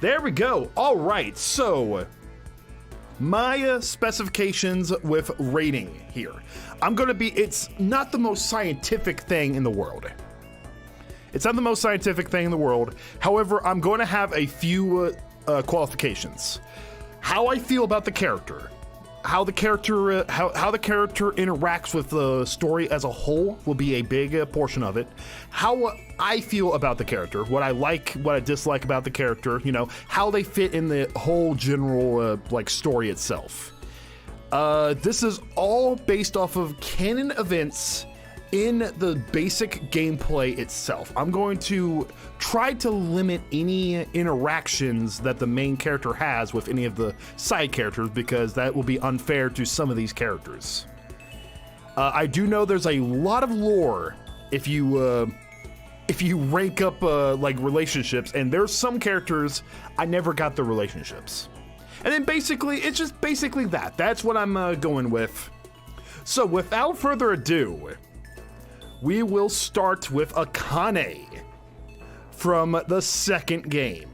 There we go. All right, so my specifications with rating here. I'm going to be, it's not the most scientific thing in the world. It's not the most scientific thing in the world. However, I'm going to have a few qualifications. How I feel about the character. How the character interacts with the story as a whole will be a big portion of it. How I feel about the character, what I like, what I dislike about the character, you know, how they fit in the whole general like story itself. This is all based off of canon events in the basic gameplay itself. I'm going to try to limit any interactions that the main character has with any of the side characters, because that will be unfair to some of these characters. I do know there's a lot of lore if you rank up like relationships, and there's some characters I never got the relationships. And then basically, it's just basically that. That's what I'm going with. So without further ado, we will start with Akane from the second game.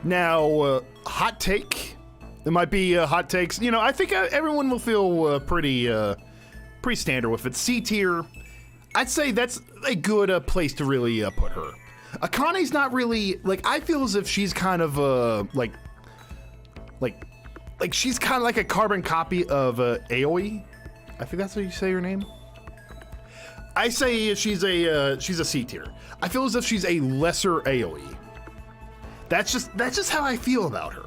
Now, hot take. There might be hot takes. You know, I think everyone will feel pretty standard with it. C tier. I'd say that's a good place to really put her. Akane's not really, like, I feel as if she's kind of like she's kind of like a carbon copy of Aoi. I think that's how you say her name. I say she's a C tier. I feel as if she's a lesser Aoi. That's just how I feel about her.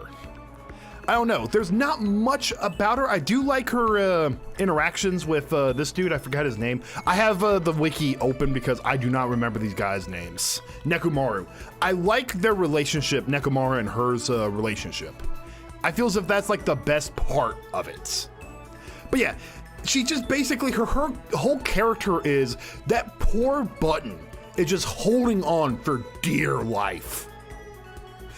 I don't know. There's not much about her. I do like her interactions with this dude. I forgot his name. I have the wiki open because I do not remember these guys' names. Nekomaru. I like their relationship, Nekomaru and her's relationship. I feel as if that's like the best part of it. But yeah, she just basically, her whole character is that poor button is just holding on for dear life.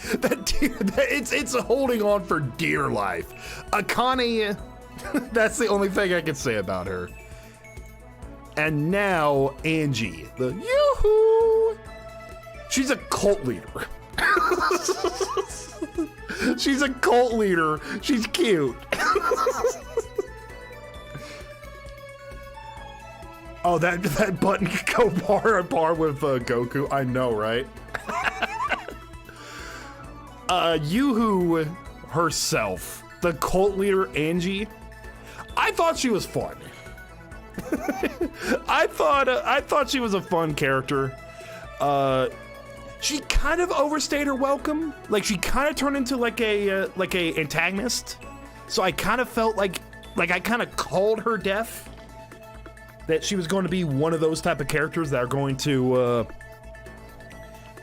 It's holding on for dear life. Akane, that's the only thing I can say about her. And now Angie, the yoo-hoo. She's a cult leader. She's a cult leader. She's cute. Oh, that button could go bar on par with Goku. I know, right? Yoo-hoo herself, the cult leader Angie. I thought she was fun. I thought she was a fun character. She kind of overstayed her welcome. Like, she kind of turned into like a antagonist. So I kind of felt like I kind of called her death. That she was going to be one of those type of characters that are going to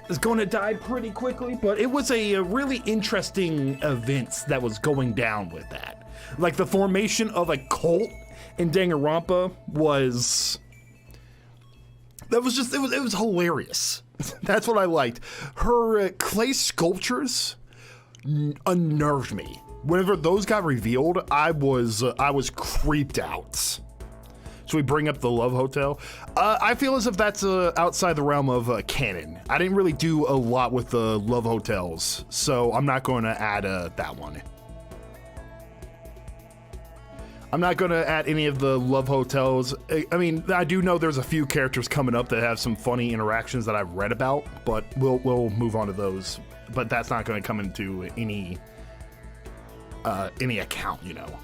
is going to die pretty quickly. But it was a really interesting event that was going down with that. Like, the formation of a cult in Danganronpa was it was hilarious. That's what I liked. Her clay sculptures unnerved me. Whenever those got revealed, I was creeped out. So we bring up the Love Hotel. I feel as if that's outside the realm of canon. I didn't really do a lot with the Love Hotels, so I'm not going to add that one. I'm not going to add any of the Love Hotels. I mean, I do know there's a few characters coming up that have some funny interactions that I've read about, but we'll move on to those. But that's not going to come into any account, you know.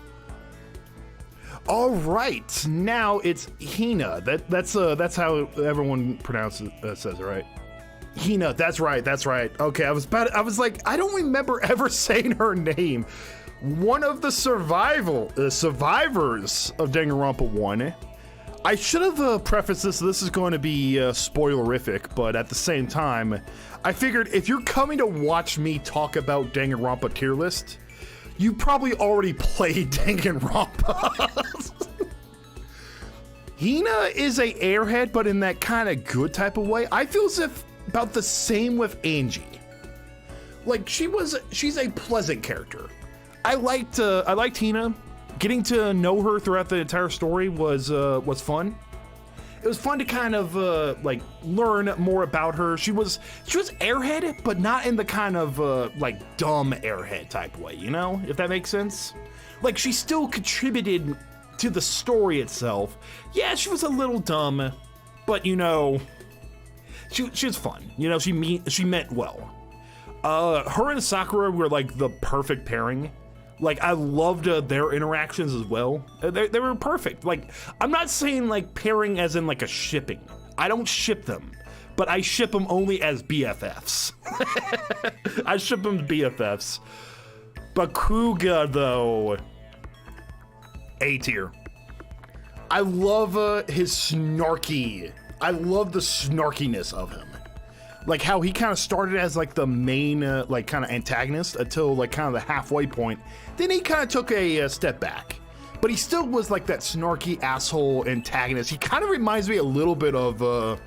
All right, now it's Hina. That's how everyone says it, right? Hina. That's right. Okay, I was like, I don't remember ever saying her name. One of the survivors of Danganronpa 1. I should have prefaced this. This is going to be spoilerific, but at the same time, I figured if you're coming to watch me talk about Danganronpa tier list, you probably already played Danganronpa. Hina is a airhead, but in that kind of good type of way. I feel as if about the same with Angie. Like, she's a pleasant character. I liked Hina. Getting to know her throughout the entire story was fun. it was fun to kind of like learn more about her. She was airhead, but not in the kind of like dumb airhead type way, you know, if that makes sense. Like she still contributed to the story itself. Yeah, she was a little dumb, but you know, she was fun. You know, she meant well. Her and Sakura were like the perfect pairing. Like, I loved their interactions as well. They were perfect. Like, I'm not saying like pairing as in like a shipping. I don't ship them, but I ship them only as BFFs. I ship them to BFFs. But Kuga, though, A tier. I love his snarky. I love the snarkiness of him. Like how he kind of started as like the main like kind of antagonist until like kind of the halfway point. Then he kind of took a step back, but he still was like that snarky asshole antagonist. He kind of reminds me a little bit of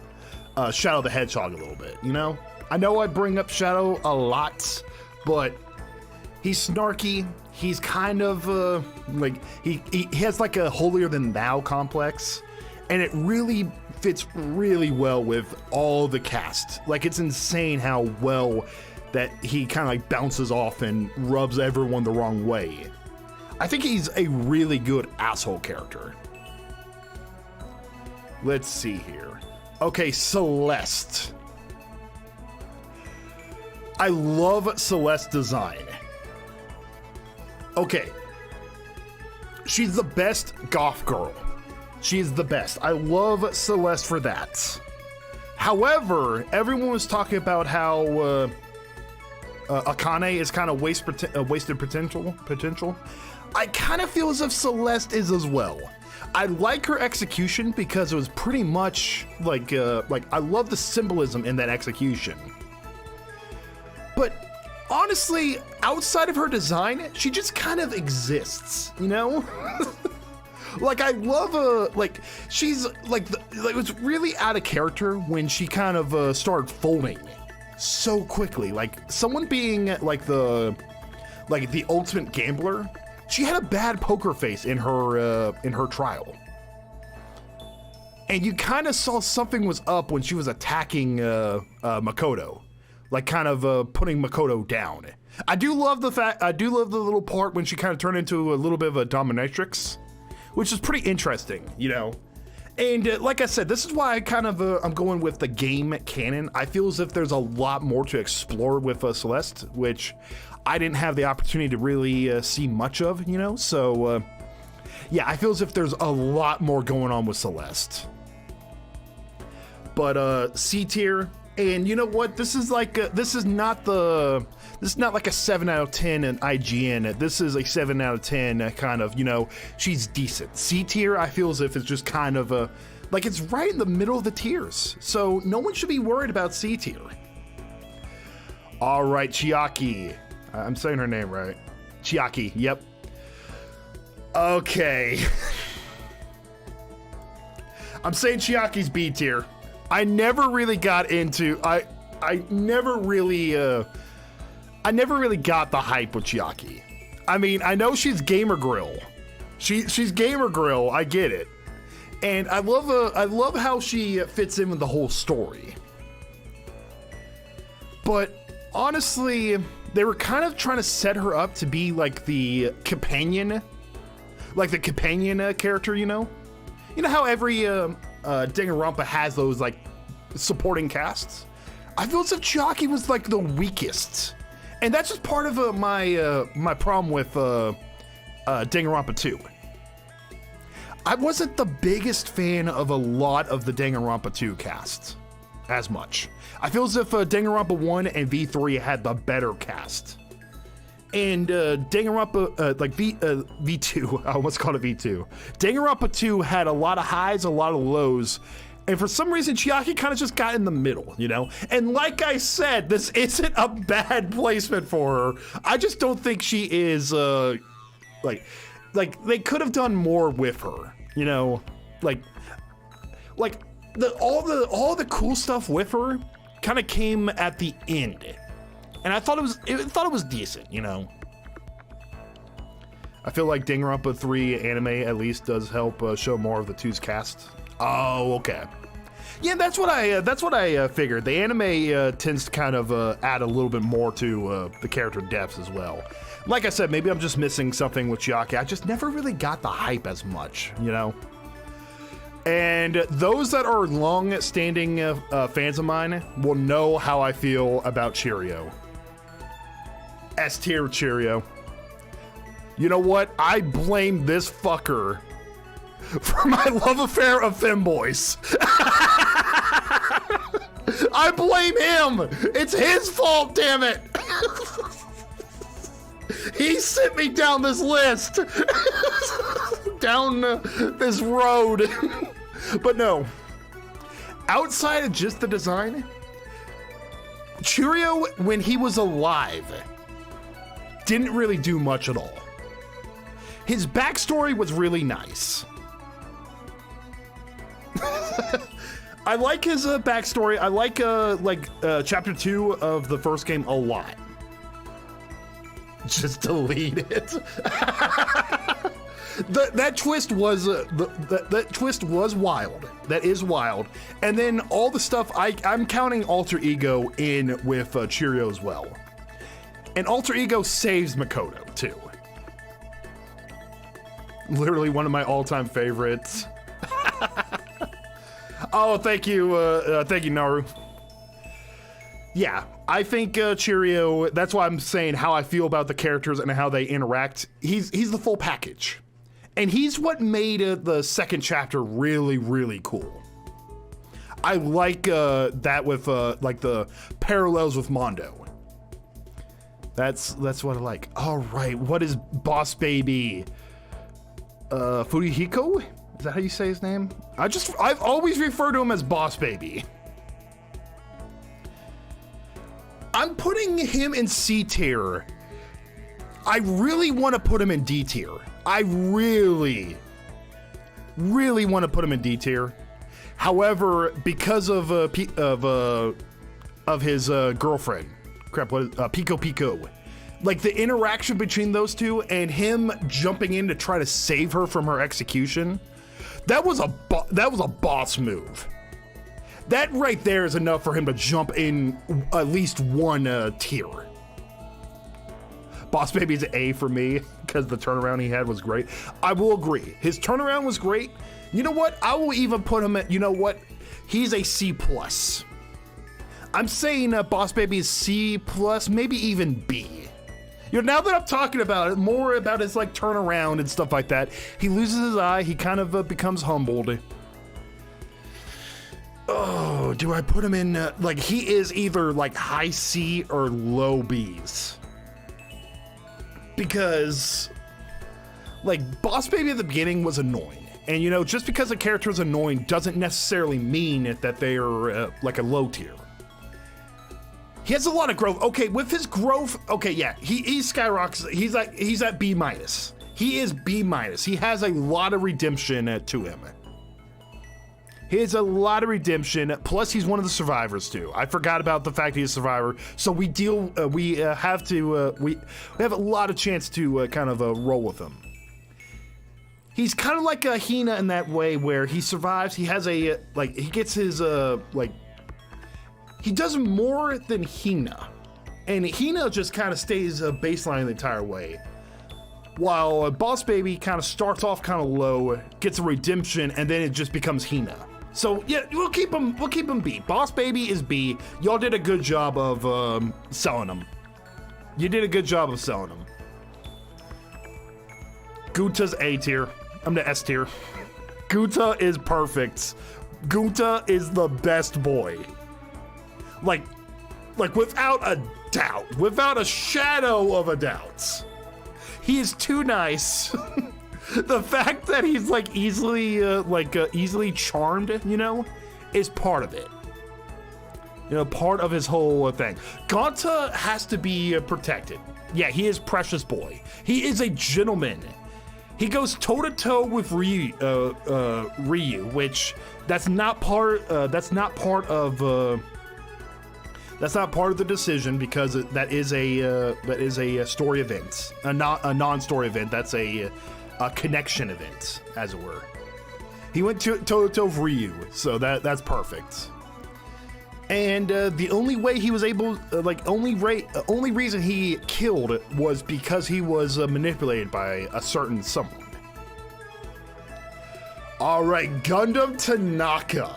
Shadow the Hedgehog a little bit, you know? I know I bring up Shadow a lot, but he's snarky. He's kind of like he has like a holier than thou complex, and it really fits really well with all the cast. Like, it's insane how well that he kind of like bounces off and rubs everyone the wrong way. I think he's a really good asshole character. Let's see here. Okay, Celeste. I love Celeste's design. Okay. She's the best goth girl. She's the best. I love Celeste for that. However, everyone was talking about how Akane is kind of wasted potential. I kind of feel as if Celeste is as well. I like her execution because it was pretty much like I love the symbolism in that execution. But honestly, outside of her design, she just kind of exists, you know? Like, I love like she's like it was really out of character when she kind of started folding so quickly. Like someone being like the ultimate gambler, she had a bad poker face in her trial, and you kind of saw something was up when she was attacking Makoto, like kind of putting Makoto down. I do love the little part when she kind of turned into a little bit of a dominatrix, which is pretty interesting, you know. And like I said, this is why I kind of I'm going with the game canon. I feel as if there's a lot more to explore with Celeste, which I didn't have the opportunity to really see much of, you know. So yeah, I feel as if there's a lot more going on with Celeste. But C tier, and you know what? This is like this is not like a 7 out of 10 in IGN. This is a 7 out of 10 kind of, you know, she's decent. C tier, I feel as if it's just kind of like it's right in the middle of the tiers. So no one should be worried about C tier. All right, Chiaki. I'm saying her name right. Chiaki, yep. Okay. I'm saying Chiaki's B tier. I never really got into, I never really got the hype with Chiaki. I mean, I know she's Gamer Grill. She's Gamer Grill, I get it. And I love how she fits in with the whole story. But honestly, they were kind of trying to set her up to be like the companion character, you know? You know how every Danganronpa has those like supporting casts? I feel as if Chiaki was like the weakest. And that's just part of my problem with Danganronpa 2. I wasn't the biggest fan of a lot of the Danganronpa 2 casts as much. I feel as if Danganronpa 1 and V3 had the better cast. And Danganronpa, like V2, I almost called it V2. Danganronpa 2 had a lot of highs, a lot of lows. And for some reason, Chiaki kind of just got in the middle, you know? And like I said, this isn't a bad placement for her. I just don't think she is, like they could have done more with her, you know? Like all the cool stuff with her kind of came at the end. And I thought it was decent, you know? I feel like Danganronpa 3 anime at least does help show more of the 2's cast. Oh, okay. Yeah, that's what I figured. The anime tends to kind of add a little bit more to the character depths as well. Like I said, maybe I'm just missing something with Chiaki. I just never really got the hype as much, you know? And those that are long-standing fans of mine will know how I feel about Cheerio. S-tier Cheerio. You know what? I blame this fucker for my love affair of femboys. I blame him. It's his fault, damn it. He sent me down this list. Down this road. But no. Outside of just the design, Cheerio, when he was alive, didn't really do much at all. His backstory was really nice. I like his backstory. I like chapter 2 of the first game a lot. Just delete it. That twist was that twist was wild. That is wild. And then all the stuff I'm counting Alter Ego in with Cheerio as well. And Alter Ego saves Makoto too. Literally one of my all-time favorites. Oh, thank you, Naru. Yeah, I think Cheerio, that's why I'm saying how I feel about the characters and how they interact. He's the full package. And he's what made the second chapter really, really cool. I like that with like the parallels with Mondo. That's what I like. All right, what is Boss Baby? Furihiko? Is that how you say his name? I've always referred to him as Boss Baby. I'm putting him in C tier. I really want to put him in D tier. I really want to put him in D tier. However, because of his girlfriend, Pico Pico, like the interaction between those two and him jumping in to try to save her from her execution, that was a boss move. That right there is enough for him to jump in at least one tier. Boss Baby's an A for me because the turnaround he had was great. I will agree. His turnaround was great. You know what? I will even put him at, you know what? He's a C+. I'm saying Boss Baby is C+, maybe even B. You know, now that I'm talking about it, more about his like turnaround and stuff like that, he loses his eye, he kind of becomes humbled. Oh, do I put him in, like he is either like high C or low Bs. Because like Boss Baby at the beginning was annoying. And you know, just because a character is annoying doesn't necessarily mean that they are like a low tier. He has a lot of growth. Okay, with his growth, okay, yeah, he skyrockets. He's at B-. He is B-. He has a lot of redemption to him. He has a lot of redemption. Plus, he's one of the survivors too. I forgot about the fact he's a survivor. So we have a lot of chance to kind of roll with him. He's kind of like a Hina in that way, where he survives. He has a he gets his he does more than Hina, and Hina just kind of stays baseline the entire way, while Boss Baby kind of starts off kind of low, gets a redemption, and then it just becomes Hina. So yeah, we'll keep him B. Boss Baby is B. Y'all did a good job of selling him. You did a good job of selling him. Guta's A tier. I'm the S tier. Guta is perfect. Guta is the best boy. Like without a doubt, without a shadow of a doubt. He is too nice. The fact that he's like easily charmed, you know, is part of it. You know, part of his whole thing. Gonta has to be protected. Yeah, he is precious boy. He is a gentleman. He goes toe to toe with Ryu, which that's not part of the decision, because that is a story event, a non-story event. That's a connection event, as it were. He went to toe Ryu, so that's perfect. And the only way he was able, only reason he killed was because he was manipulated by a certain someone. All right, Gundam Tanaka.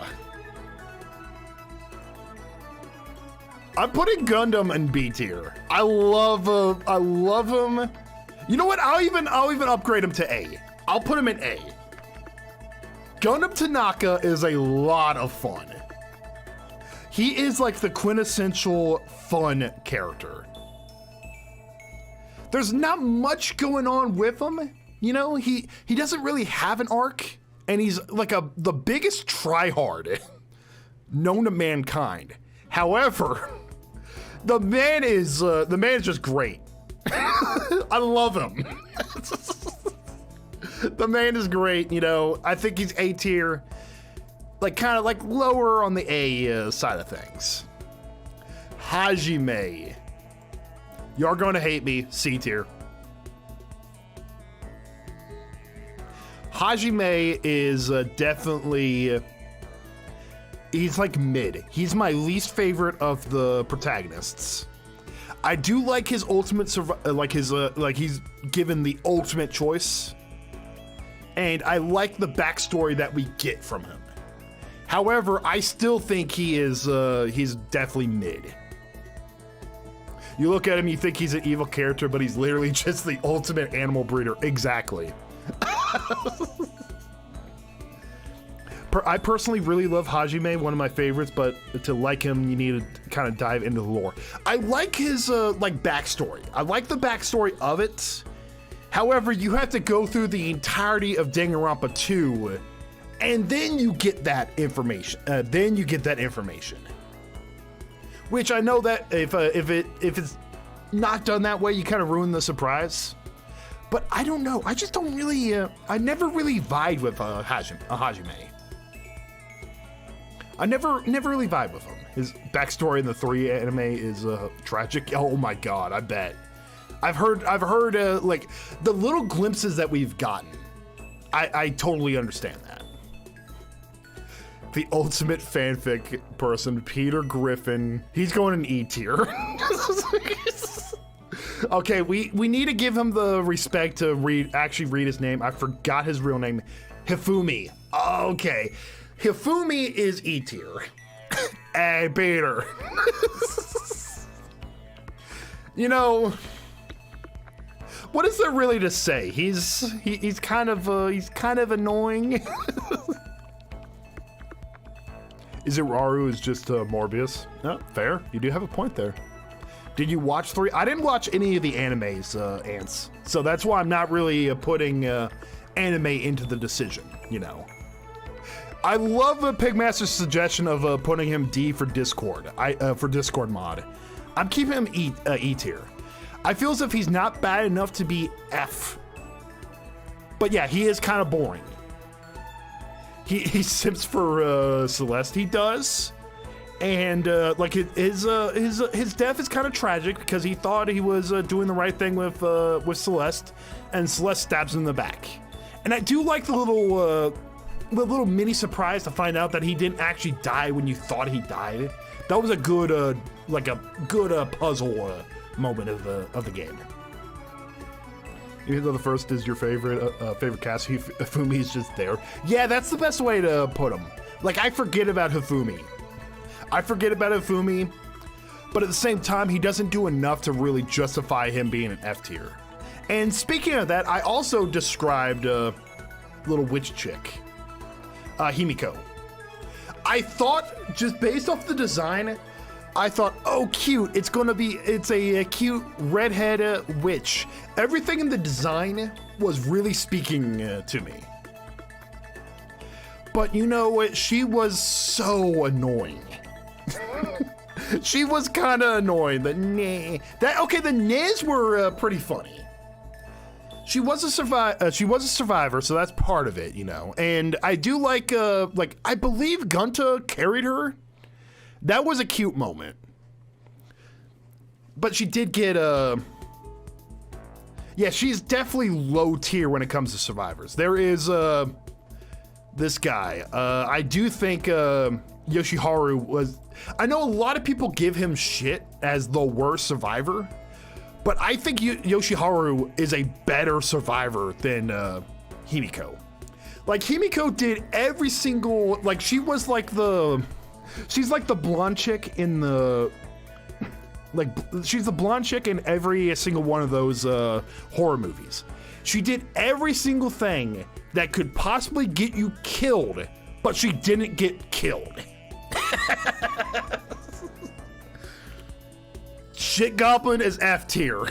I'm putting Gundam in B tier. I love him. You know what? I'll even upgrade him to A. I'll put him in A. Gundam Tanaka is a lot of fun. He is like the quintessential fun character. There's not much going on with him. You know, he doesn't really have an arc, and he's like the biggest tryhard known to mankind. However, the man is just great. I love him. The man is great, you know. I think he's A tier. Like, kind of like lower on the A side of things. Hajime. You're gonna hate me, C tier. Hajime is definitely, he's like mid. He's my least favorite of the protagonists. I do like his ultimate, he's given the ultimate choice. And I like the backstory that we get from him. However, I still think he's definitely mid. You look at him, you think he's an evil character, but he's literally just the ultimate animal breeder. Exactly. I personally really love Hajime, one of my favorites, but to like him, you need to kind of dive into the lore. I like his backstory. I like the backstory of it. However, you have to go through the entirety of Danganronpa 2, and then you get that information. Which I know that if it's not done that way, you kind of ruin the surprise. But I don't know. I just don't really. I never really vibe with Hajime. I never really vibe with him. His backstory in the 3 anime is tragic. Oh my god, I bet. I've heard like the little glimpses that we've gotten. I totally understand that. The ultimate fanfic person, Peter Griffin. He's going in E tier. Okay, we need to give him the respect to actually read his name. I forgot his real name. Hifumi. Okay. Hifumi is E tier. Hey, Peter. You know, what is there really to say? He's kind of annoying. Izuraru is just Morbius. No, fair. You do have a point there. Did you watch 3? I didn't watch any of the animes, Ants. So that's why I'm not really putting anime into the decision, you know. I love Pigmaster's suggestion of putting him D for Discord. For Discord mod. I'm keeping him E tier. I feel as if he's not bad enough to be F. But yeah, he is kind of boring. He sips for Celeste, he does. And like his death is kind of tragic because he thought he was doing the right thing with Celeste, and Celeste stabs him in the back. And I do like the little mini surprise to find out that he didn't actually die when you thought he died. That was a good puzzle moment of the game. Even though the first is your favorite cast, Hifumi's just there. Yeah, that's the best way to put him. Like, I forget about Hifumi. But at the same time, he doesn't do enough to really justify him being an F tier. And speaking of that, I also described little witch chick, Himiko. I thought, just based off the design, I thought, oh, cute. It's a cute redhead witch. Everything in the design was really speaking to me. But you know what? She was so annoying. She was kind of annoying. The Niz were pretty funny. She was a survivor, so that's part of it, you know. And I do like I believe Gunta carried her. That was a cute moment. But she did get yeah, she's definitely low tier when it comes to survivors. There is this guy. I do think Yoshiharu was... I know a lot of people give him shit as the worst survivor, but I think Yoshiharu is a better survivor than Himiko. Like, Himiko did every single... Like, she was like the... She's like the blonde chick in the... Like, she's the blonde chick in every single one of those horror movies. She did every single thing that could possibly get you killed, but she didn't get killed. Shit Goblin is F tier.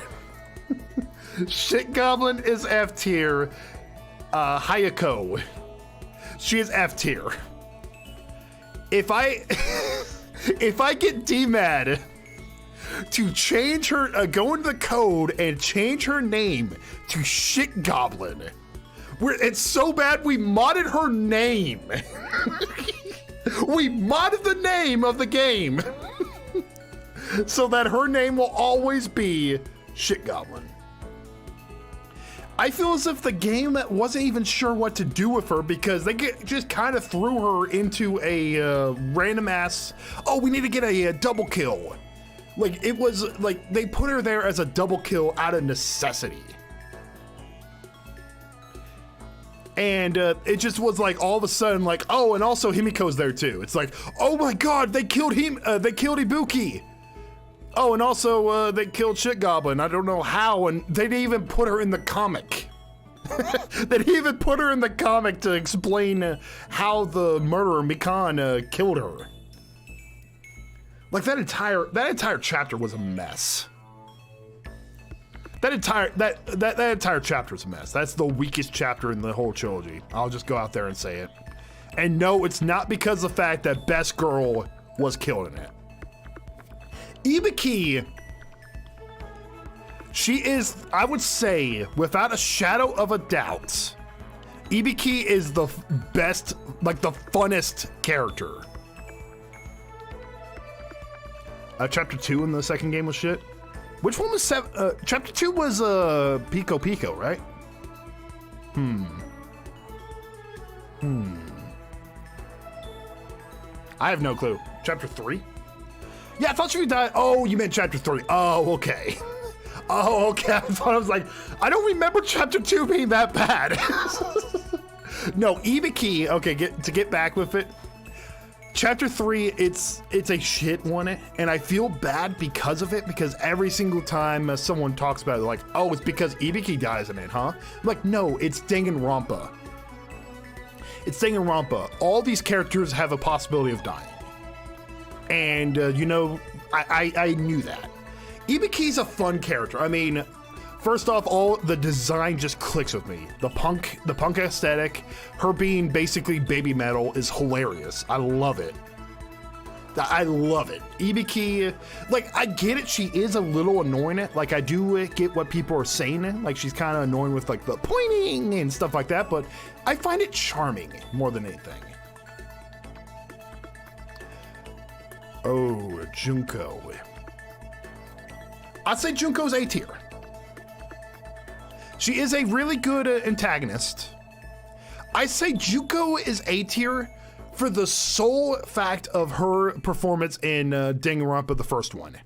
Shit Goblin is F tier. Hayako, she is F tier. If I get D-Mad to change her, go into the code and change her name to Shit Goblin, it's so bad we modded her name. We modded the name of the game so that her name will always be Shit Goblin. I feel as if the game wasn't even sure what to do with her because they just kind of threw her into a random ass, oh, we need to get a double kill. Like, it was like they put her there as a double kill out of necessity. And it just was like all of a sudden like, oh, and also Himiko's there too. It's like, oh my God, they killed Ibuki. Oh, and also they killed Shit Goblin. I don't know how, and they didn't even put her in the comic. They didn't even put her in the comic to explain how the murderer Mikan killed her. Like that entire chapter was a mess. That entire chapter is a mess. That's the weakest chapter in the whole trilogy. I'll just go out there and say it. And no, it's not because of the fact that Best Girl was killed in it. Ibuki, she is, I would say, without a shadow of a doubt, Ibuki is the best, like the funnest character. Chapter 2 in the second game was shit. Which one was chapter 2 was Pico Pico, right? I have no clue. Chapter 3? Yeah, I thought you died. Oh, you meant chapter 3. Oh, okay. Oh, okay. I was like, I don't remember chapter 2 being that bad. No, Ibuki, okay, to get back with it. Chapter 3, it's a shit one, and I feel bad because of it, because every single time someone talks about it, like, oh, it's because Ibuki dies in it, huh? I'm like, no, it's Danganronpa. It's Danganronpa. All these characters have a possibility of dying. And, you know, I knew that. Ibuki's a fun character. I mean, first off, all the design just clicks with me. The punk aesthetic, her being basically baby metal is hilarious. I love it. I love it. Ibuki, like, I get it. She is a little annoying. Like, I do get what people are saying. Like, she's kind of annoying with, like, the pointing and stuff like that. But I find it charming more than anything. Oh, Junko. I'd say Junko's A tier. She is a really good antagonist. I say Junko is A tier for the sole fact of her performance in Danganronpa, the first one.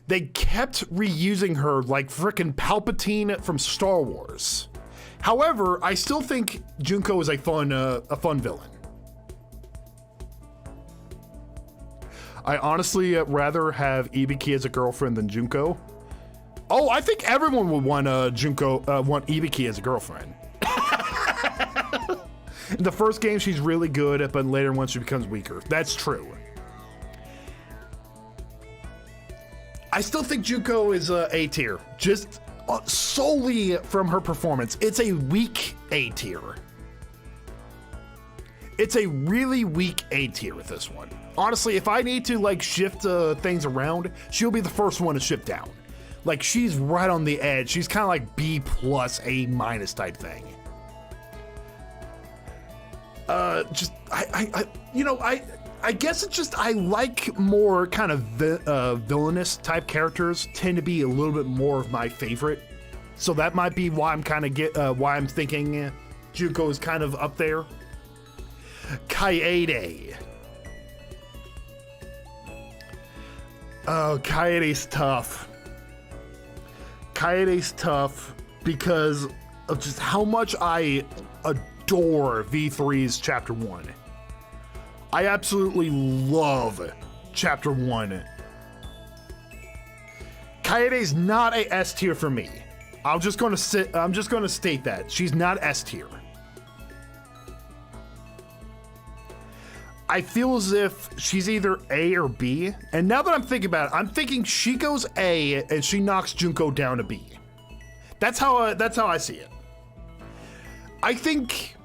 They kept reusing her like frickin' Palpatine from Star Wars. However, I still think Junko is a fun villain. I honestly rather have Ibuki as a girlfriend than Junko. Oh, I think everyone would want want Ibuki as a girlfriend. In the first game, she's really good, but later once she becomes weaker. That's true. I still think Junko is A tier, just solely from her performance. It's a weak A tier. It's a really weak A tier with this one. Honestly, if I need to like shift things around, she'll be the first one to shift down. Like, she's right on the edge. She's kind of like B+, A- type thing. I guess it's just, I like more kind of villainous type characters tend to be a little bit more of my favorite. So that might be why I'm kind of why I'm thinking Junko is kind of up there. Kaede. Oh, Kaede's tough. Kaede's tough because of just how much I adore V3's Chapter 1. I absolutely love Chapter 1. Kaede's not a S tier for me. I'm just gonna state that. She's not S tier. I feel as if she's either A or B. And now that I'm thinking about it, I'm thinking she goes A and she knocks Junko down to B. That's how I see it. I think,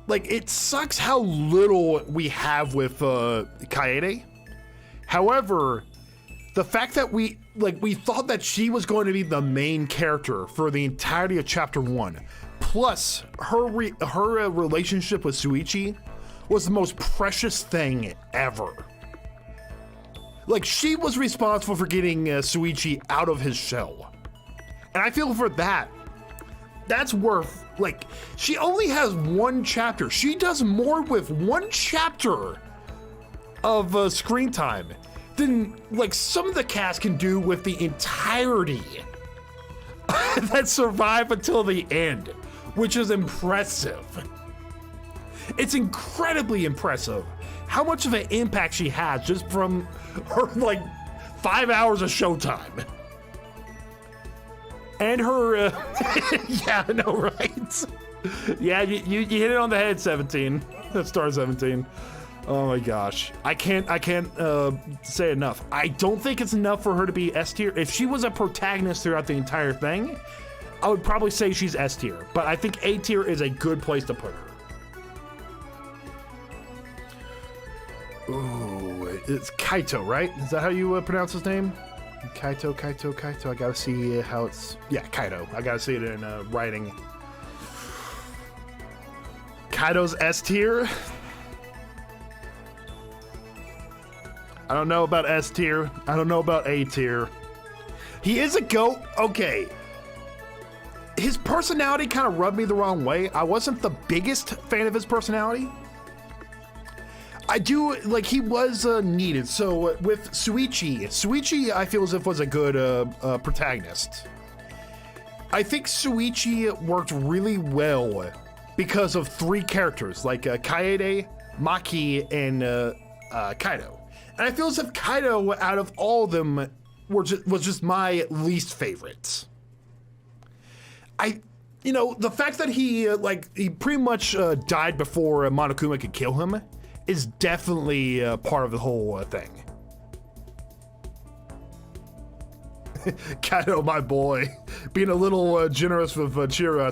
like, it sucks how little we have with Kaede. However, the fact that we thought that she was going to be the main character for the entirety of Chapter 1, plus her relationship with Shuichi was the most precious thing ever. Like, she was responsible for getting Shuichi out of his shell. And I feel for that, that's worth, like, she only has one chapter. She does more with one chapter of screen time than, like, some of the cast can do with the entirety that survive until the end, which is impressive. It's incredibly impressive how much of an impact she has just from her, like, 5 hours of showtime. And her, yeah, I know, right? Yeah, you hit it on the head, 17. Star 17. Oh my gosh. I can't say enough. I don't think it's enough for her to be S tier. If she was a protagonist throughout the entire thing, I would probably say she's S tier. But I think A tier is a good place to put her. Ooh, it's Kaito, right? Is that how you pronounce his name? Kaito. I gotta see how it's... Yeah, Kaito. I gotta see it in writing. Kaito's S tier? I don't know about S tier. I don't know about A tier. He is a GOAT. Okay. His personality kind of rubbed me the wrong way. I wasn't the biggest fan of his personality. I do, like, he was needed. So with Shuichi, I feel as if was a good protagonist. I think Shuichi worked really well because of three characters, like Kaede, Maki, and Kaito. And I feel as if Kaito, out of all of them, was just my least favorite. You know, the fact that he pretty much died before Monokuma could kill him is definitely part of the whole thing. Kaito, my boy, being a little generous with Cheerio.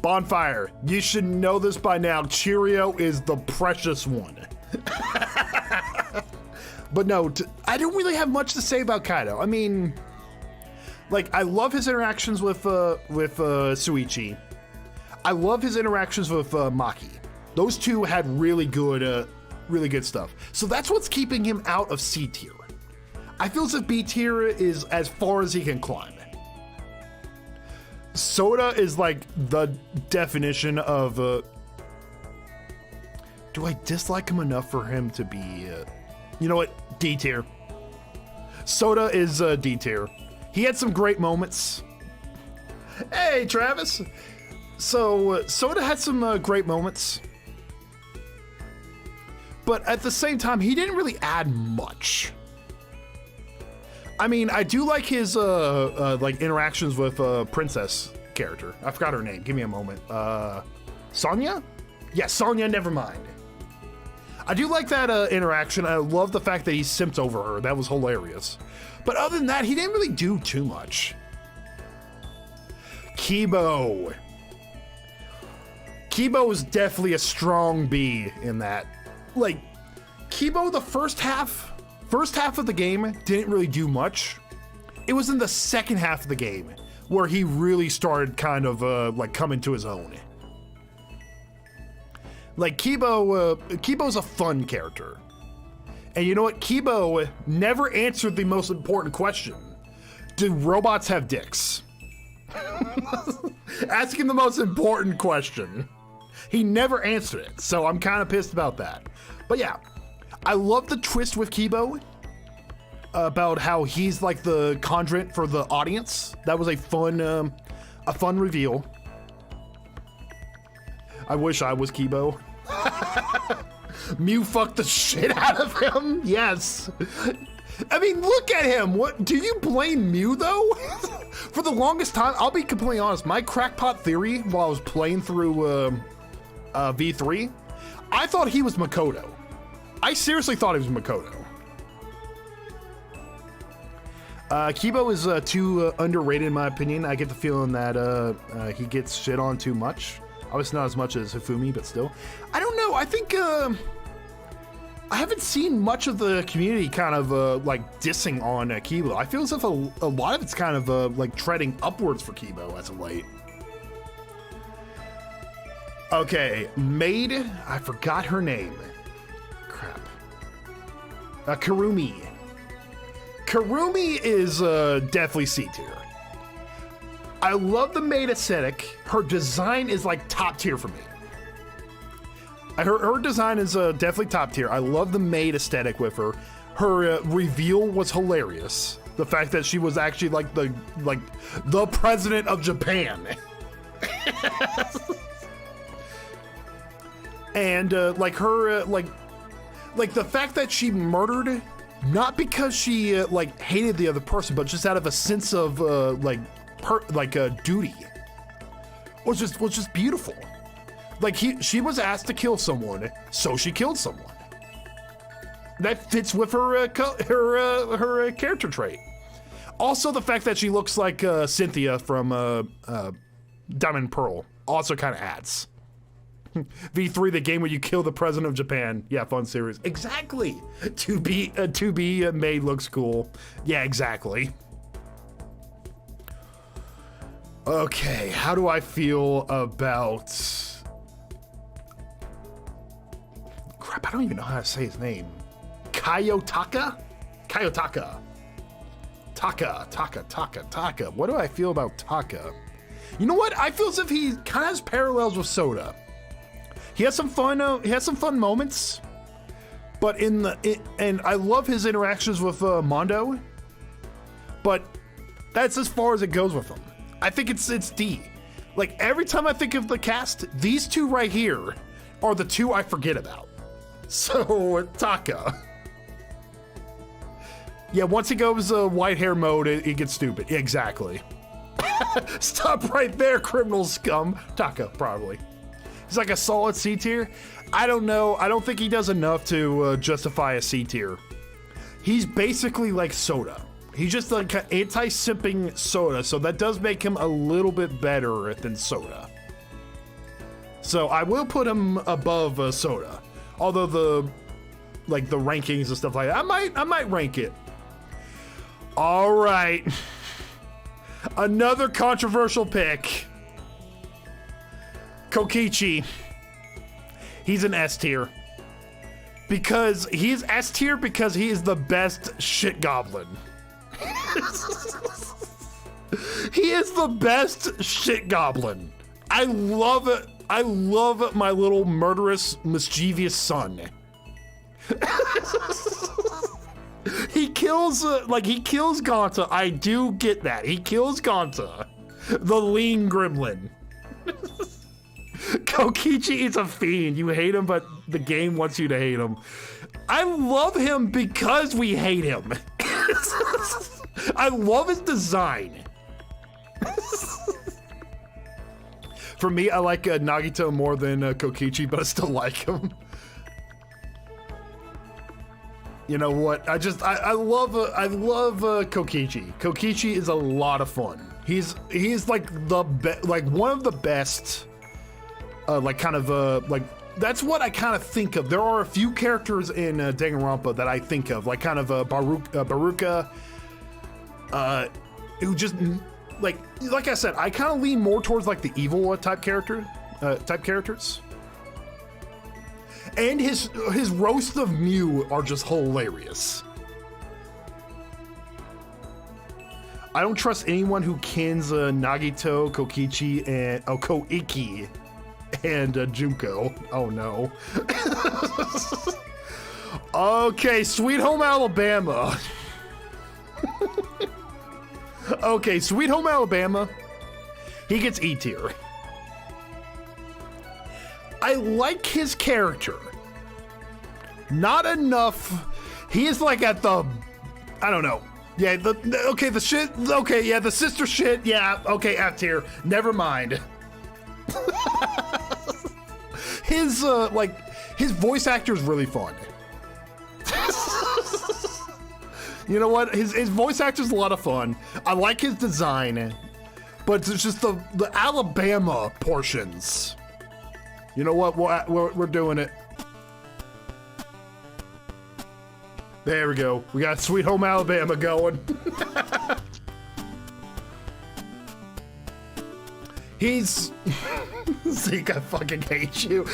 Bonfire, you should know this by now. Cheerio is the precious one. But no, I don't really have much to say about Kaito. I mean, like, I love his interactions with Shuichi. I love his interactions with Maki. Those two had really good stuff. So that's what's keeping him out of C tier. I feel as if B tier is as far as he can climb. Soda is like the definition of do I dislike him enough for him to be you know what? D tier. Soda is D tier. He had some great moments. Hey, Travis. So Soda had some great moments. But at the same time, he didn't really add much. I mean, I do like his like interactions with Princess character. I forgot her name. Give me a moment. Sonya? Yeah, Sonya, never mind. I do like that interaction. I love the fact that he simped over her. That was hilarious. But other than that, he didn't really do too much. Kibo. Kibo is definitely a strong B in that. Like, Kibo, the first half of the game didn't really do much. It was in the second half of the game where he really started kind of like coming to his own. Like, Kibo's a fun character. And you know what? Kibo never answered the most important question. Do robots have dicks? Asking the most important question. He never answered it, so I'm kind of pissed about that. But yeah, I love the twist with Kibo about how he's like the conduit for the audience. That was a fun reveal. I wish I was Kibo. Mew fucked the shit out of him. Yes. I mean, look at him. What do you blame Mew though? For the longest time, I'll be completely honest. My crackpot theory while I was playing through V3, I thought he was Makoto. I seriously thought he was Makoto. Kibo is too underrated in my opinion. I get the feeling that he gets shit on too much. Obviously not as much as Hifumi, but still. I don't know. I think I haven't seen much of the community kind of like dissing on Kibo. I feel as if a lot of it's kind of like treading upwards for Kibo as of late. Okay, maid. I forgot her name. Crap. Kurumi. Kurumi is definitely C tier. I love the maid aesthetic. Her design is like top tier for me. Her design is definitely top tier. I love the maid aesthetic with her. Her reveal was hilarious. The fact that she was actually like the president of Japan. And like her like the fact that she murdered not because she like hated the other person, but just out of a sense of duty was just beautiful. Like she was asked to kill someone, so she killed someone. That fits with her character trait. Also, the fact that she looks like Cynthia from Diamond and Pearl also kind of adds. V3, the game where you kill the president of Japan. Yeah, fun series. Exactly. To be made looks cool. Yeah, exactly. Okay, how do I feel about... Crap, I don't even know how to say his name. Kayotaka? Kayotaka. Taka. What do I feel about Taka? You know what? I feel as if he kind of has parallels with Soda. He has some fun moments, but and I love his interactions with Mondo, but that's as far as it goes with him. I think it's D. Like every time I think of the cast, these two right here are the two I forget about. So Taka. Yeah, once he goes white hair mode, it gets stupid. Exactly. Stop right there, criminal scum. Taka, probably. He's like a solid C tier. I don't know. I don't think he does enough to justify a C tier. He's basically like Soda. He's just like an anti-simping Soda, so that does make him a little bit better than Soda. So I will put him above Soda. Although the rankings and stuff like that, I might rank it. All right. Another controversial pick. Kokichi. He's an S tier. Because he's S tier because he is the best shit goblin. He is the best shit goblin. I love it. I love my little murderous, mischievous son. He kills Gonta. I do get that. He kills Gonta, the lean gremlin. Kokichi is a fiend. You hate him, but the game wants you to hate him. I love him because we hate him. I love his design. For me, I like Nagito more than Kokichi, but I still like him. You know what? I love Kokichi. Kokichi is a lot of fun. He's like one of the best. That's what I kind of think of. There are a few characters in Danganronpa that I think of, like kind of Baruka, who just like I said, I kind of lean more towards like the evil type characters. And his roasts of Mew are just hilarious. I don't trust anyone who kins Nagito, Kokichi, and Koiki and Junko. Oh no. Okay, Sweet Home Alabama. Okay, Sweet Home Alabama. He gets E tier. I like his character. Not enough. He is like at the, I don't know. Yeah, the shit. Okay, yeah, the sister shit. Yeah, okay, F tier. Never mind. His his voice actor is really fun. You know what? His voice actor is a lot of fun. I like his design, but it's just the Alabama portions. You know what? We're doing it. There we go. We got Sweet Home Alabama going. He's... Zeke, I fucking hate you.